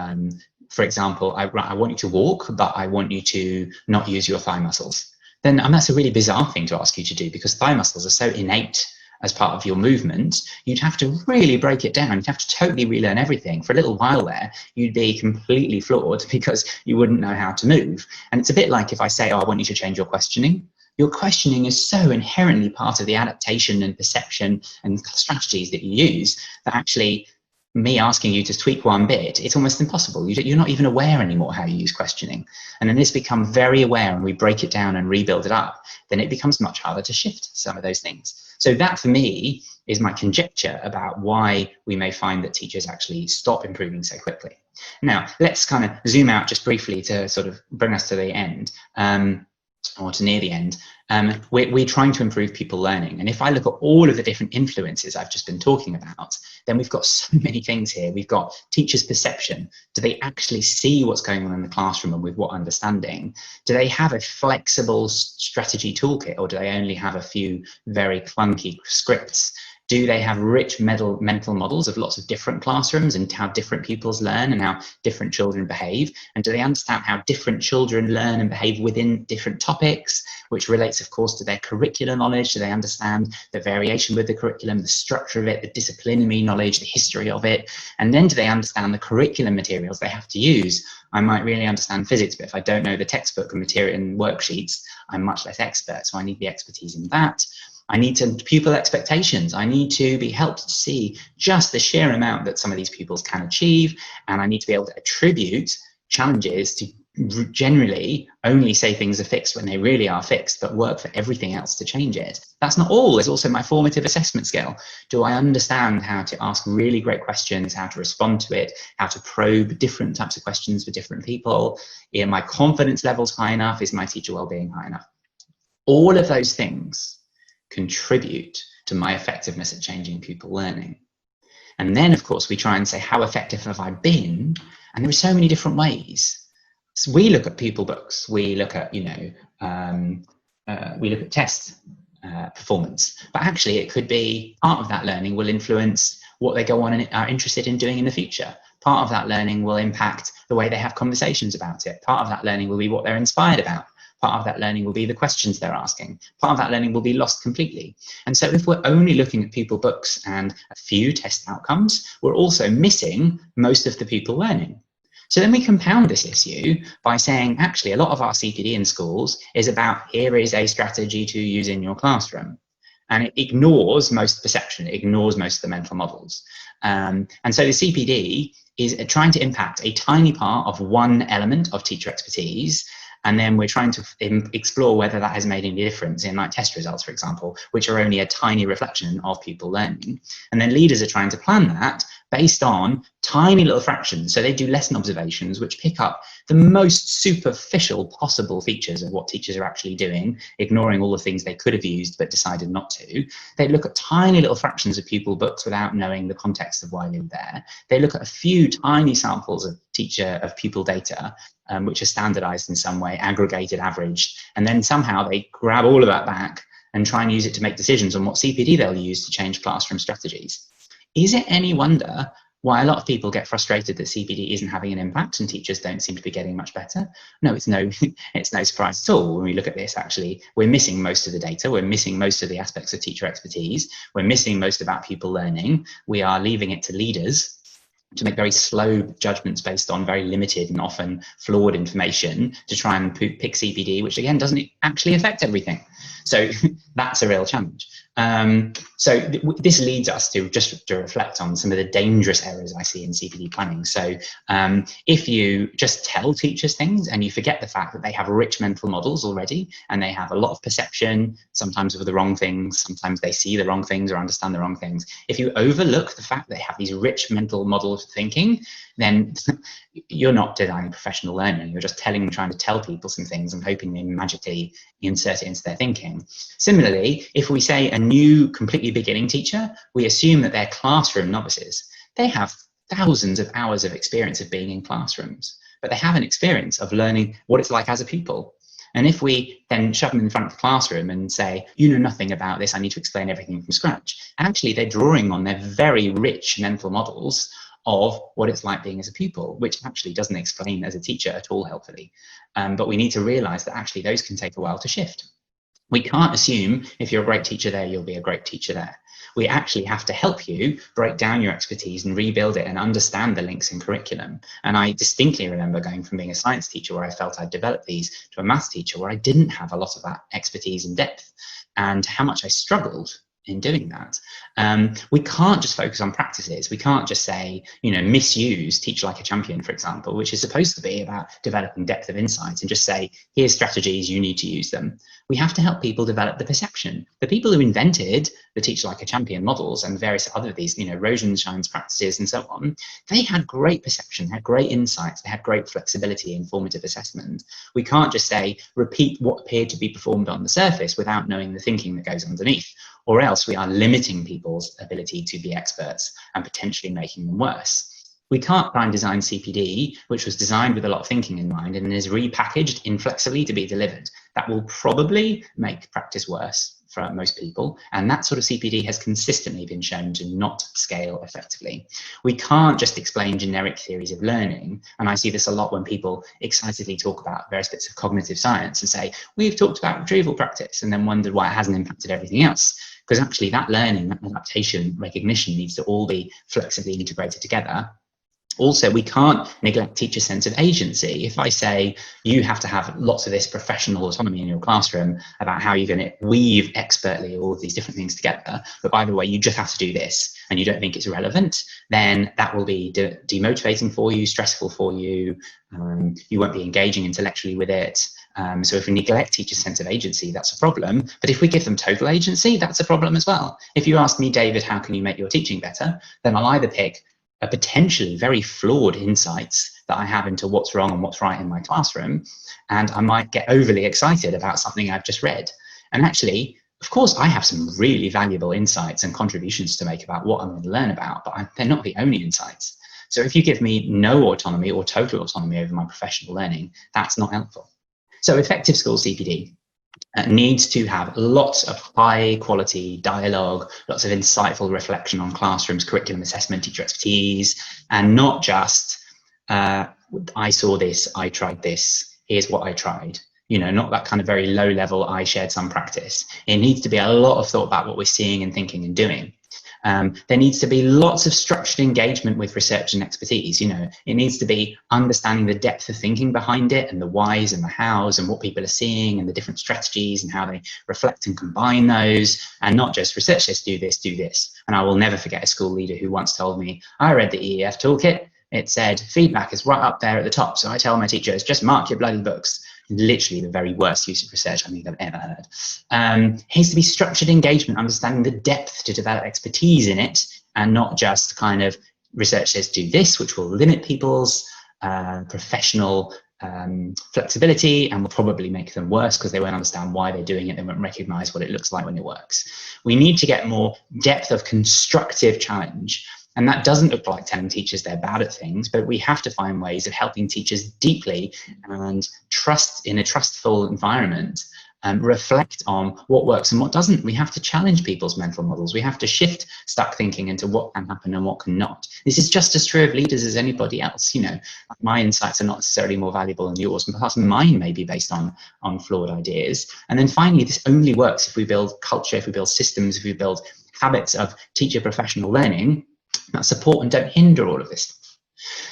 for example, I want you to walk, but I want you to not use your thigh muscles, then that's a really bizarre thing to ask you to do, because thigh muscles are so innate as part of your movement. You'd have to really break it down. You'd have to totally relearn everything. For a little while there, you'd be completely floored because you wouldn't know how to move. And it's a bit like if I say, oh, I want you to change your questioning. Your questioning is so inherently part of the adaptation and perception and strategies that you use that actually me asking you to tweak one bit, it's almost impossible. You're not even aware anymore how you use questioning. And then this becomes very aware and we break it down and rebuild it up, then it becomes much harder to shift some of those things. So that for me is my conjecture about why we may find that teachers actually stop improving so quickly. Now, let's kind of zoom out just briefly to sort of bring us to the end. Or to near the end, we're trying to improve people learning. And if I look at all of the different influences I've just been talking about, then we've got so many things here. We've got teachers' perception. Do they actually see what's going on in the classroom and with what understanding? Do they have a flexible strategy toolkit, or do they only have a few very clunky scripts? Do they have rich mental models of lots of different classrooms and how different pupils learn and how different children behave? And do they understand how different children learn and behave within different topics, which relates, of course, to their curricular knowledge? Do they understand the variation with the curriculum, the structure of it, the disciplinary knowledge, the history of it? And then do they understand the curriculum materials they have to use? I might really understand physics, but if I don't know the textbook and material and worksheets, I'm much less expert. So I need the expertise in that. I need to pupil expectations. I need to be helped to see just the sheer amount that some of these pupils can achieve. And I need to be able to attribute challenges to generally only say things are fixed when they really are fixed, but work for everything else to change it. That's not all. There's also my formative assessment scale. Do I understand how to ask really great questions, how to respond to it, how to probe different types of questions for different people? Are my confidence levels high enough? Is my teacher well-being high enough? All of those things contribute to my effectiveness at changing pupil learning. And then, of course, we try and say, how effective have I been? And there are so many different ways. So we look at pupil books. We look at, we look at test performance. But actually, it could be part of that learning will influence what they go on and are interested in doing in the future. Part of that learning will impact the way they have conversations about it. Part of that learning will be what they're inspired about. Part of that learning will be the questions they're asking. Part of that learning will be lost completely. And so if we're only looking at pupil books and a few test outcomes, we're also missing most of the pupil learning. So then we compound this issue by saying, actually, a lot of our CPD in schools is about, here is a strategy to use in your classroom. And it ignores most perception, it ignores most of the mental models. And so the CPD is trying to impact a tiny part of one element of teacher expertise, and then we're trying to explore whether that has made any difference in like test results, for example, which are only a tiny reflection of pupil learning. And then leaders are trying to plan that based on tiny little fractions. So they do lesson observations, which pick up the most superficial possible features of what teachers are actually doing, ignoring all the things they could have used but decided not to. They look at tiny little fractions of pupil books without knowing the context of why they were there. They look at a few tiny samples of pupil data, which are standardized in some way, aggregated, averaged, and then somehow they grab all of that back and try and use it to make decisions on what CPD they'll use to change classroom strategies. Is it any wonder why a lot of people get frustrated that CPD isn't having an impact and teachers don't seem to be getting much better? No, it's no surprise at all. When we look at this, actually, we're missing most of the data. We're missing most of the aspects of teacher expertise. We're missing most about pupil learning. We are leaving it to leaders to make very slow judgments based on very limited and often flawed information to try and pick CPD, which again doesn't actually affect everything. So that's a real challenge. This leads us to just to reflect on some of the dangerous errors I see in CPD planning. So if you just tell teachers things and you forget the fact that they have rich mental models already, and they have a lot of perception, sometimes of the wrong things, sometimes they see the wrong things or understand the wrong things. If you overlook the fact that they have these rich mental models of thinking, then you're not designing professional learning. You're just trying to tell people some things and hoping they magically insert it into their thinking. Similarly, if we say a new, completely beginning teacher, we assume that they're classroom novices. They have thousands of hours of experience of being in classrooms, but they have an experience of learning what it's like as a pupil. And if we then shove them in front of the classroom and say, you know nothing about this, I need to explain everything from scratch, actually they're drawing on their very rich mental models of what it's like being as a pupil, which actually doesn't explain as a teacher at all helpfully. But we need to realize that actually those can take a while to shift. We can't assume if you're a great teacher there, you'll be a great teacher there. We actually have to help you break down your expertise and rebuild it and understand the links in curriculum. And I distinctly remember going from being a science teacher where I felt I'd developed these to a maths teacher where I didn't have a lot of that expertise and depth, and how much I struggled in doing that. We can't just focus on practices. We can't just say, misuse Teach Like a Champion, for example, which is supposed to be about developing depth of insight, and just say, here's strategies, you need to use them. We have to help people develop the perception. The people who invented the Teach Like a Champion models and various other of these, Rosenstein's practices and so on, they had great perception, had great insights, they had great flexibility in formative assessment. We can't just say, repeat what appeared to be performed on the surface without knowing the thinking that goes underneath, or else we are limiting people's ability to be experts and potentially making them worse. We can't try and design CPD, which was designed with a lot of thinking in mind and is repackaged inflexibly to be delivered. That will probably make practice worse for most people, and that sort of CPD has consistently been shown to not scale effectively. We can't just explain generic theories of learning, and I see this a lot when people excitedly talk about various bits of cognitive science and say, we've talked about retrieval practice, and then wondered why it hasn't impacted everything else. Because actually that learning, that adaptation, recognition needs to all be flexibly integrated together. Also, we can't neglect teacher sense of agency. If I say you have to have lots of this professional autonomy in your classroom about how you're going to weave expertly all of these different things together, but by the way, you just have to do this and you don't think it's relevant, then that will be demotivating for you, stressful for you. You won't be engaging intellectually with it. So if we neglect teachers' sense of agency, that's a problem. But if we give them total agency, that's a problem as well. If you ask me, David, how can you make your teaching better? Then I'll either pick a potentially very flawed insights that I have into what's wrong and what's right in my classroom, and I might get overly excited about something I've just read. And actually, of course, I have some really valuable insights and contributions to make about what I'm going to learn about, but they're not the only insights. So if you give me no autonomy or total autonomy over my professional learning, that's not helpful. So effective school CPD needs to have lots of high quality dialogue, lots of insightful reflection on classrooms, curriculum assessment, teacher expertise, and not just, I saw this, I tried this, here's what I tried. Not that kind of very low level, I shared some practice. It needs to be a lot of thought about what we're seeing and thinking and doing. There needs to be lots of structured engagement with research and expertise. You know, it needs to be understanding the depth of thinking behind it, and the whys and the hows, and what people are seeing, and the different strategies and how they reflect and combine those, and not just research this, do this, do this. And I will never forget a school leader who once told me, I read the EEF toolkit, it said feedback is right up there at the top, so I tell my teachers, just mark your bloody books. Literally the very worst use of research I think I've ever heard. It needs to be structured engagement, understanding the depth to develop expertise in it, and not just kind of research says do this, which will limit people's professional flexibility and will probably make them worse because they won't understand why they're doing it. They won't recognize what it looks like when it works. We need to get more depth of constructive challenge. And that doesn't look like telling teachers they're bad at things, but we have to find ways of helping teachers deeply and in a trustful environment, reflect on what works and what doesn't. We have to challenge people's mental models. We have to shift stuck thinking into what can happen and what cannot. This is just as true of leaders as anybody else. You know, my insights are not necessarily more valuable than yours, and perhaps mine may be based on flawed ideas. And then finally, this only works if we build culture, if we build systems, if we build habits of teacher professional learning that support and don't hinder all of this stuff.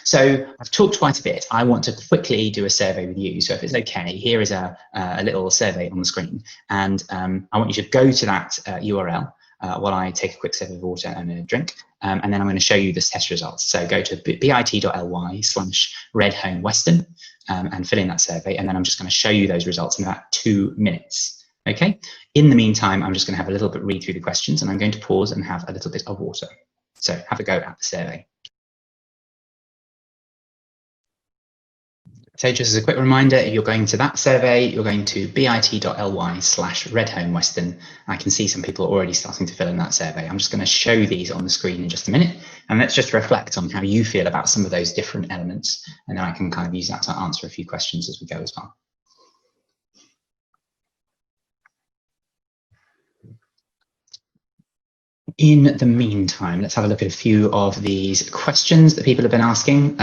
So I've talked quite a bit. I want to quickly do a survey with you. So if it's okay, here is a little survey on the screen. And I want you to go to that URL while I take a quick sip of water and a drink. And then I'm going to show you the test results. So go to bit.ly/redhomeweston and fill in that survey. And then I'm just going to show you those results in about 2 minutes. Okay. In the meantime, I'm just going to have a little bit read through the questions, and I'm going to pause and have a little bit of water. So have a go at the survey. So just as a quick reminder, if you're going to that survey, you're going to bit.ly/redhomeweston. I can see some people already starting to fill in that survey. I'm just going to show these on the screen in just a minute. And let's just reflect on how you feel about some of those different elements. And then I can kind of use that to answer a few questions as we go as well. In the meantime, let's have a look at a few of these questions that people have been asking.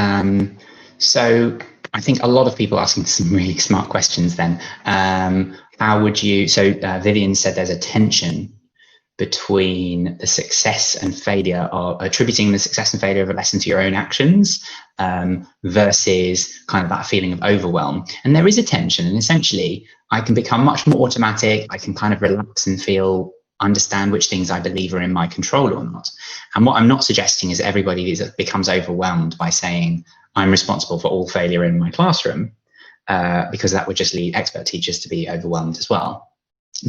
So I think a lot of people asking some really smart questions then. How would you, so Vivian said there's a tension between the success and failure of attributing the success and failure of a lesson to your own actions versus kind of that feeling of overwhelm. And there is a tension, and essentially I can become much more automatic. I can kind of relax and understand which things I believe are in my control or not. And what I'm not suggesting is everybody becomes overwhelmed by saying, I'm responsible for all failure in my classroom, because that would just lead expert teachers to be overwhelmed as well.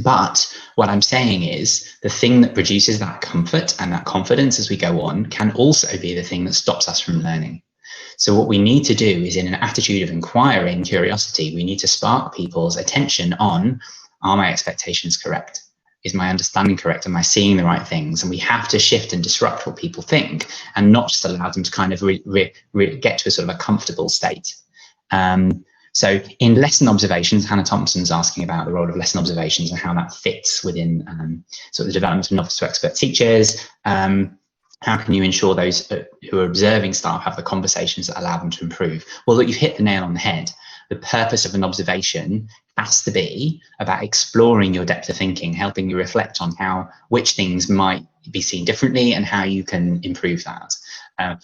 But what I'm saying is the thing that produces that comfort and that confidence as we go on can also be the thing that stops us from learning. So what we need to do is, in an attitude of inquiry and curiosity, we need to spark people's attention on, are my expectations correct? Is my understanding correct? Am I seeing the right things? And we have to shift and disrupt what people think, and not just allow them to kind of get to a sort of a comfortable state. So in lesson observations, Hannah Thompson's asking about the role of lesson observations and how that fits within sort of the development of novice to expert teachers. How can you ensure those who are observing staff have the conversations that allow them to improve? Well, look, you've hit the nail on the head. The purpose of an observation has to be about exploring your depth of thinking, helping you reflect on which things might be seen differently and how you can improve that. I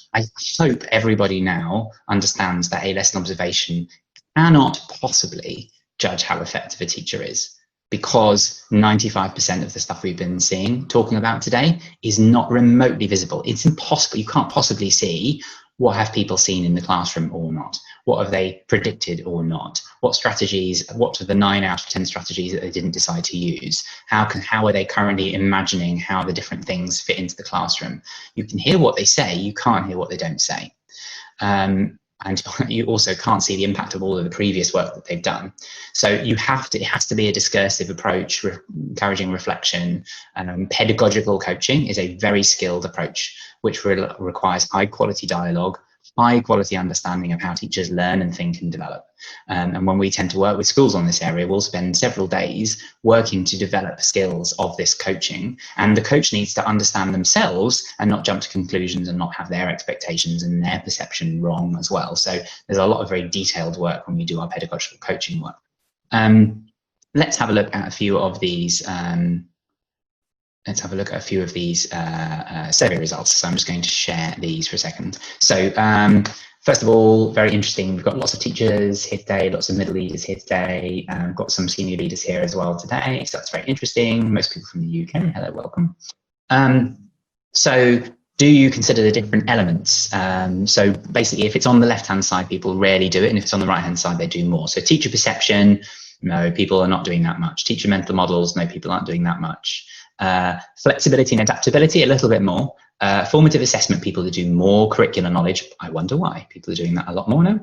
hope everybody now understands that a lesson observation cannot possibly judge how effective a teacher is, because 95% of the stuff we've been talking about today is not remotely visible. It's impossible. You can't possibly see what have people seen in the classroom or not. What have they predicted or not? What strategies, what are the 9 out of 10 strategies that they didn't decide to use? How are they currently imagining how the different things fit into the classroom? You can hear what they say, you can't hear what they don't say. And you also can't see the impact of all of the previous work that they've done. So it has to be a discursive approach, encouraging reflection. Pedagogical coaching is a very skilled approach, which requires high quality dialogue, high quality understanding of how teachers learn and think and develop. And when we tend to work with schools on this area, we'll spend several days working to develop skills of this coaching. And the coach needs to understand themselves and not jump to conclusions and not have their expectations and their perception wrong as well. So there's a lot of very detailed work when we do our pedagogical coaching work. Let's have a look at a few of these let's have a look at a few of these survey results. So I'm just going to share these for a second. So first of all, very interesting. We've got lots of teachers here today, lots of middle leaders here today. Got some senior leaders here as well today. So that's very interesting. Most people from the UK. Hello, welcome. So do you consider the different elements? So basically, if it's on the left-hand side, people rarely do it. And if it's on the right-hand side, they do more. So teacher perception, no, people are not doing that much. Teacher mental models, no, people aren't doing that much. Flexibility and adaptability, a little bit more. Formative assessment, people who do more curricular knowledge. I wonder why people are doing that a lot more now.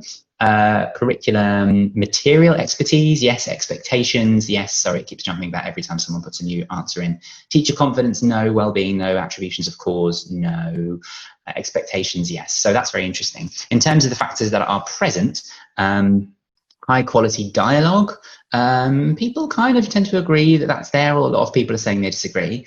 Curriculum material expertise, yes. Expectations, yes. Sorry, it keeps jumping back every time someone puts a new answer in. Teacher confidence, no. Well-being, no. Attributions of cause, no. Expectations, yes. So that's very interesting. In terms of the factors that are present, high quality dialogue. People kind of tend to agree that that's there, or a lot of people are saying they disagree.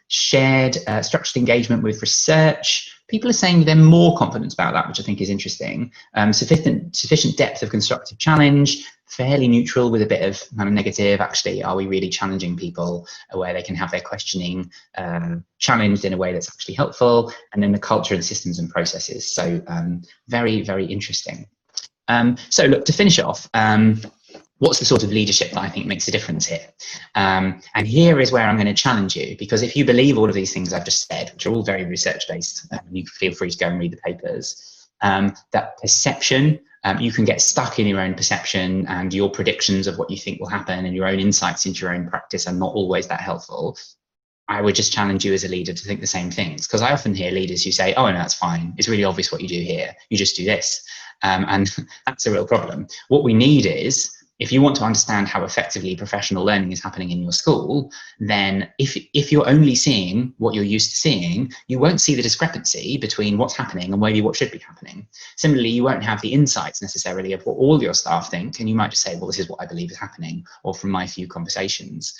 Shared structured engagement with research. People are saying they're more confident about that, which I think is interesting. Sufficient depth of constructive challenge, fairly neutral with a bit of kind of negative. Actually, are we really challenging people where they can have their questioning challenged in a way that's actually helpful? And then the culture and systems and processes. So very, very interesting. So look, to finish off, what's the sort of leadership that I think makes a difference here? And here is where I'm going to challenge you, because if you believe all of these things I've just said, which are all very research-based, you can feel free to go and read the papers, that perception, you can get stuck in your own perception, and your predictions of what you think will happen and your own insights into your own practice are not always that helpful. I would just challenge you as a leader to think the same things, because I often hear leaders who say, oh, no, that's fine. It's really obvious what you do here. You just do this. And that's a real problem. What we need is, if you want to understand how effectively professional learning is happening in your school, then if you're only seeing what you're used to seeing, you won't see the discrepancy between what's happening and maybe what should be happening. Similarly, you won't have the insights necessarily of what all your staff think, and you might just say, well, this is what I believe is happening, or from my few conversations.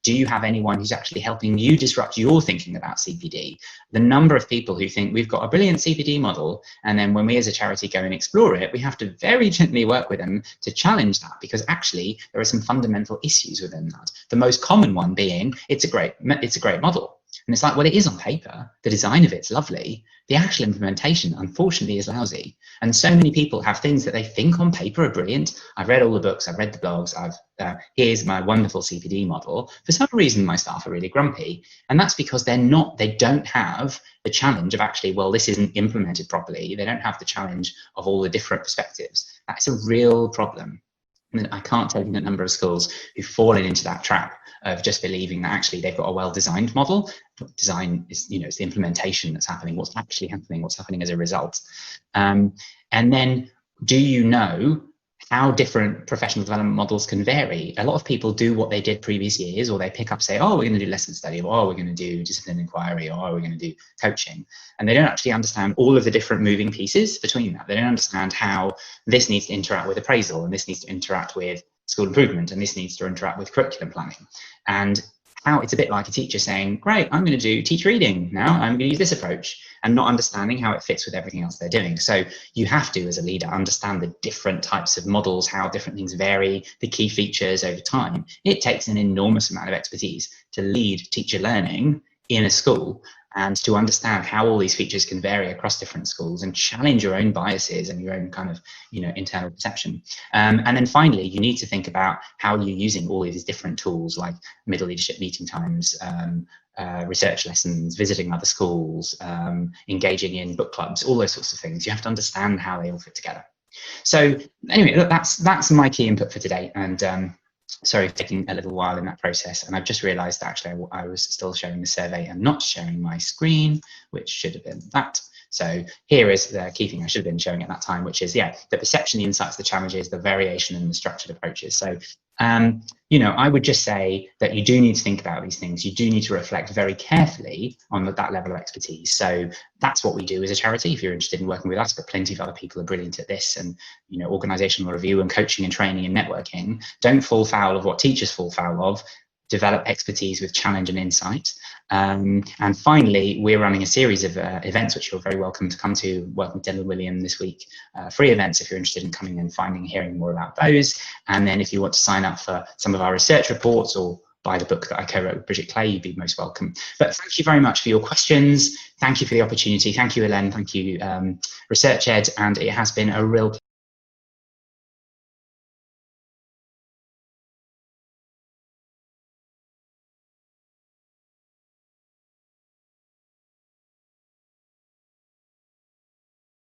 Do you have anyone who's actually helping you disrupt your thinking about CPD? The number of people who think we've got a brilliant CPD model, and then when we as a charity go and explore it, we have to very gently work with them to challenge that, because actually there are some fundamental issues within that. The most common one being, it's a great model. And it's like, well, it is on paper. The design of it's lovely. The actual implementation, unfortunately, is lousy. And so many people have things that they think on paper are brilliant. I've read all the books, I've read the blogs, here's my wonderful CPD model. For some reason, my staff are really grumpy. And that's because they don't have the challenge of actually, well, this isn't implemented properly. They don't have the challenge of all the different perspectives. That's a real problem. And I can't tell you the number of schools who've fallen into that trap of just believing that actually they've got a well-designed model. Design is, it's the implementation that's happening, what's actually happening, what's happening as a result. And then, do you know how different professional development models can vary? A lot of people do what they did previous years, or they pick up, say, oh, we're going to do lesson study, or oh, we're going to do discipline inquiry, or oh, we're going to do coaching. And they don't actually understand all of the different moving pieces between that. They don't understand how this needs to interact with appraisal, and this needs to interact with school improvement, and this needs to interact with curriculum planning. And how it's a bit like a teacher saying, great, I'm going to do teach reading now, I'm going to use this approach, and not understanding how it fits with everything else they're doing. So you have to, as a leader, understand the different types of models, how different things vary, the key features over time. It takes an enormous amount of expertise to lead teacher learning in a school, and to understand how all these features can vary across different schools, and challenge your own biases and your own kind of, internal perception. And then finally, you need to think about how you're using all of these different tools, like middle leadership meeting times, research lessons, visiting other schools, engaging in book clubs, all those sorts of things. You have to understand how they all fit together. So anyway, look, that's my key input for today. And sorry for taking a little while in that process. And I've just realized that actually I was still showing the survey and not sharing my screen, which should have been that. So here is the key thing I should have been showing at that time, which is, the perception, the insights, the challenges, the variation, and the structured approaches. So, I would just say that you do need to think about these things. You do need to reflect very carefully on that level of expertise. So that's what we do as a charity. If you're interested in working with us, but plenty of other people are brilliant at this, and, organizational review and coaching and training and networking. Don't fall foul of what teachers fall foul of. Develop expertise with challenge and insight. And finally, we're running a series of events which you're very welcome to come to, working with Dylan William this week, free events if you're interested in coming and hearing more about those. And then if you want to sign up for some of our research reports, or buy the book that I co-wrote with Bridget Clay, you'd be most welcome. But thank you very much for your questions. Thank you for the opportunity. Thank you, Ellen. Thank you, Research Ed. And it has been a real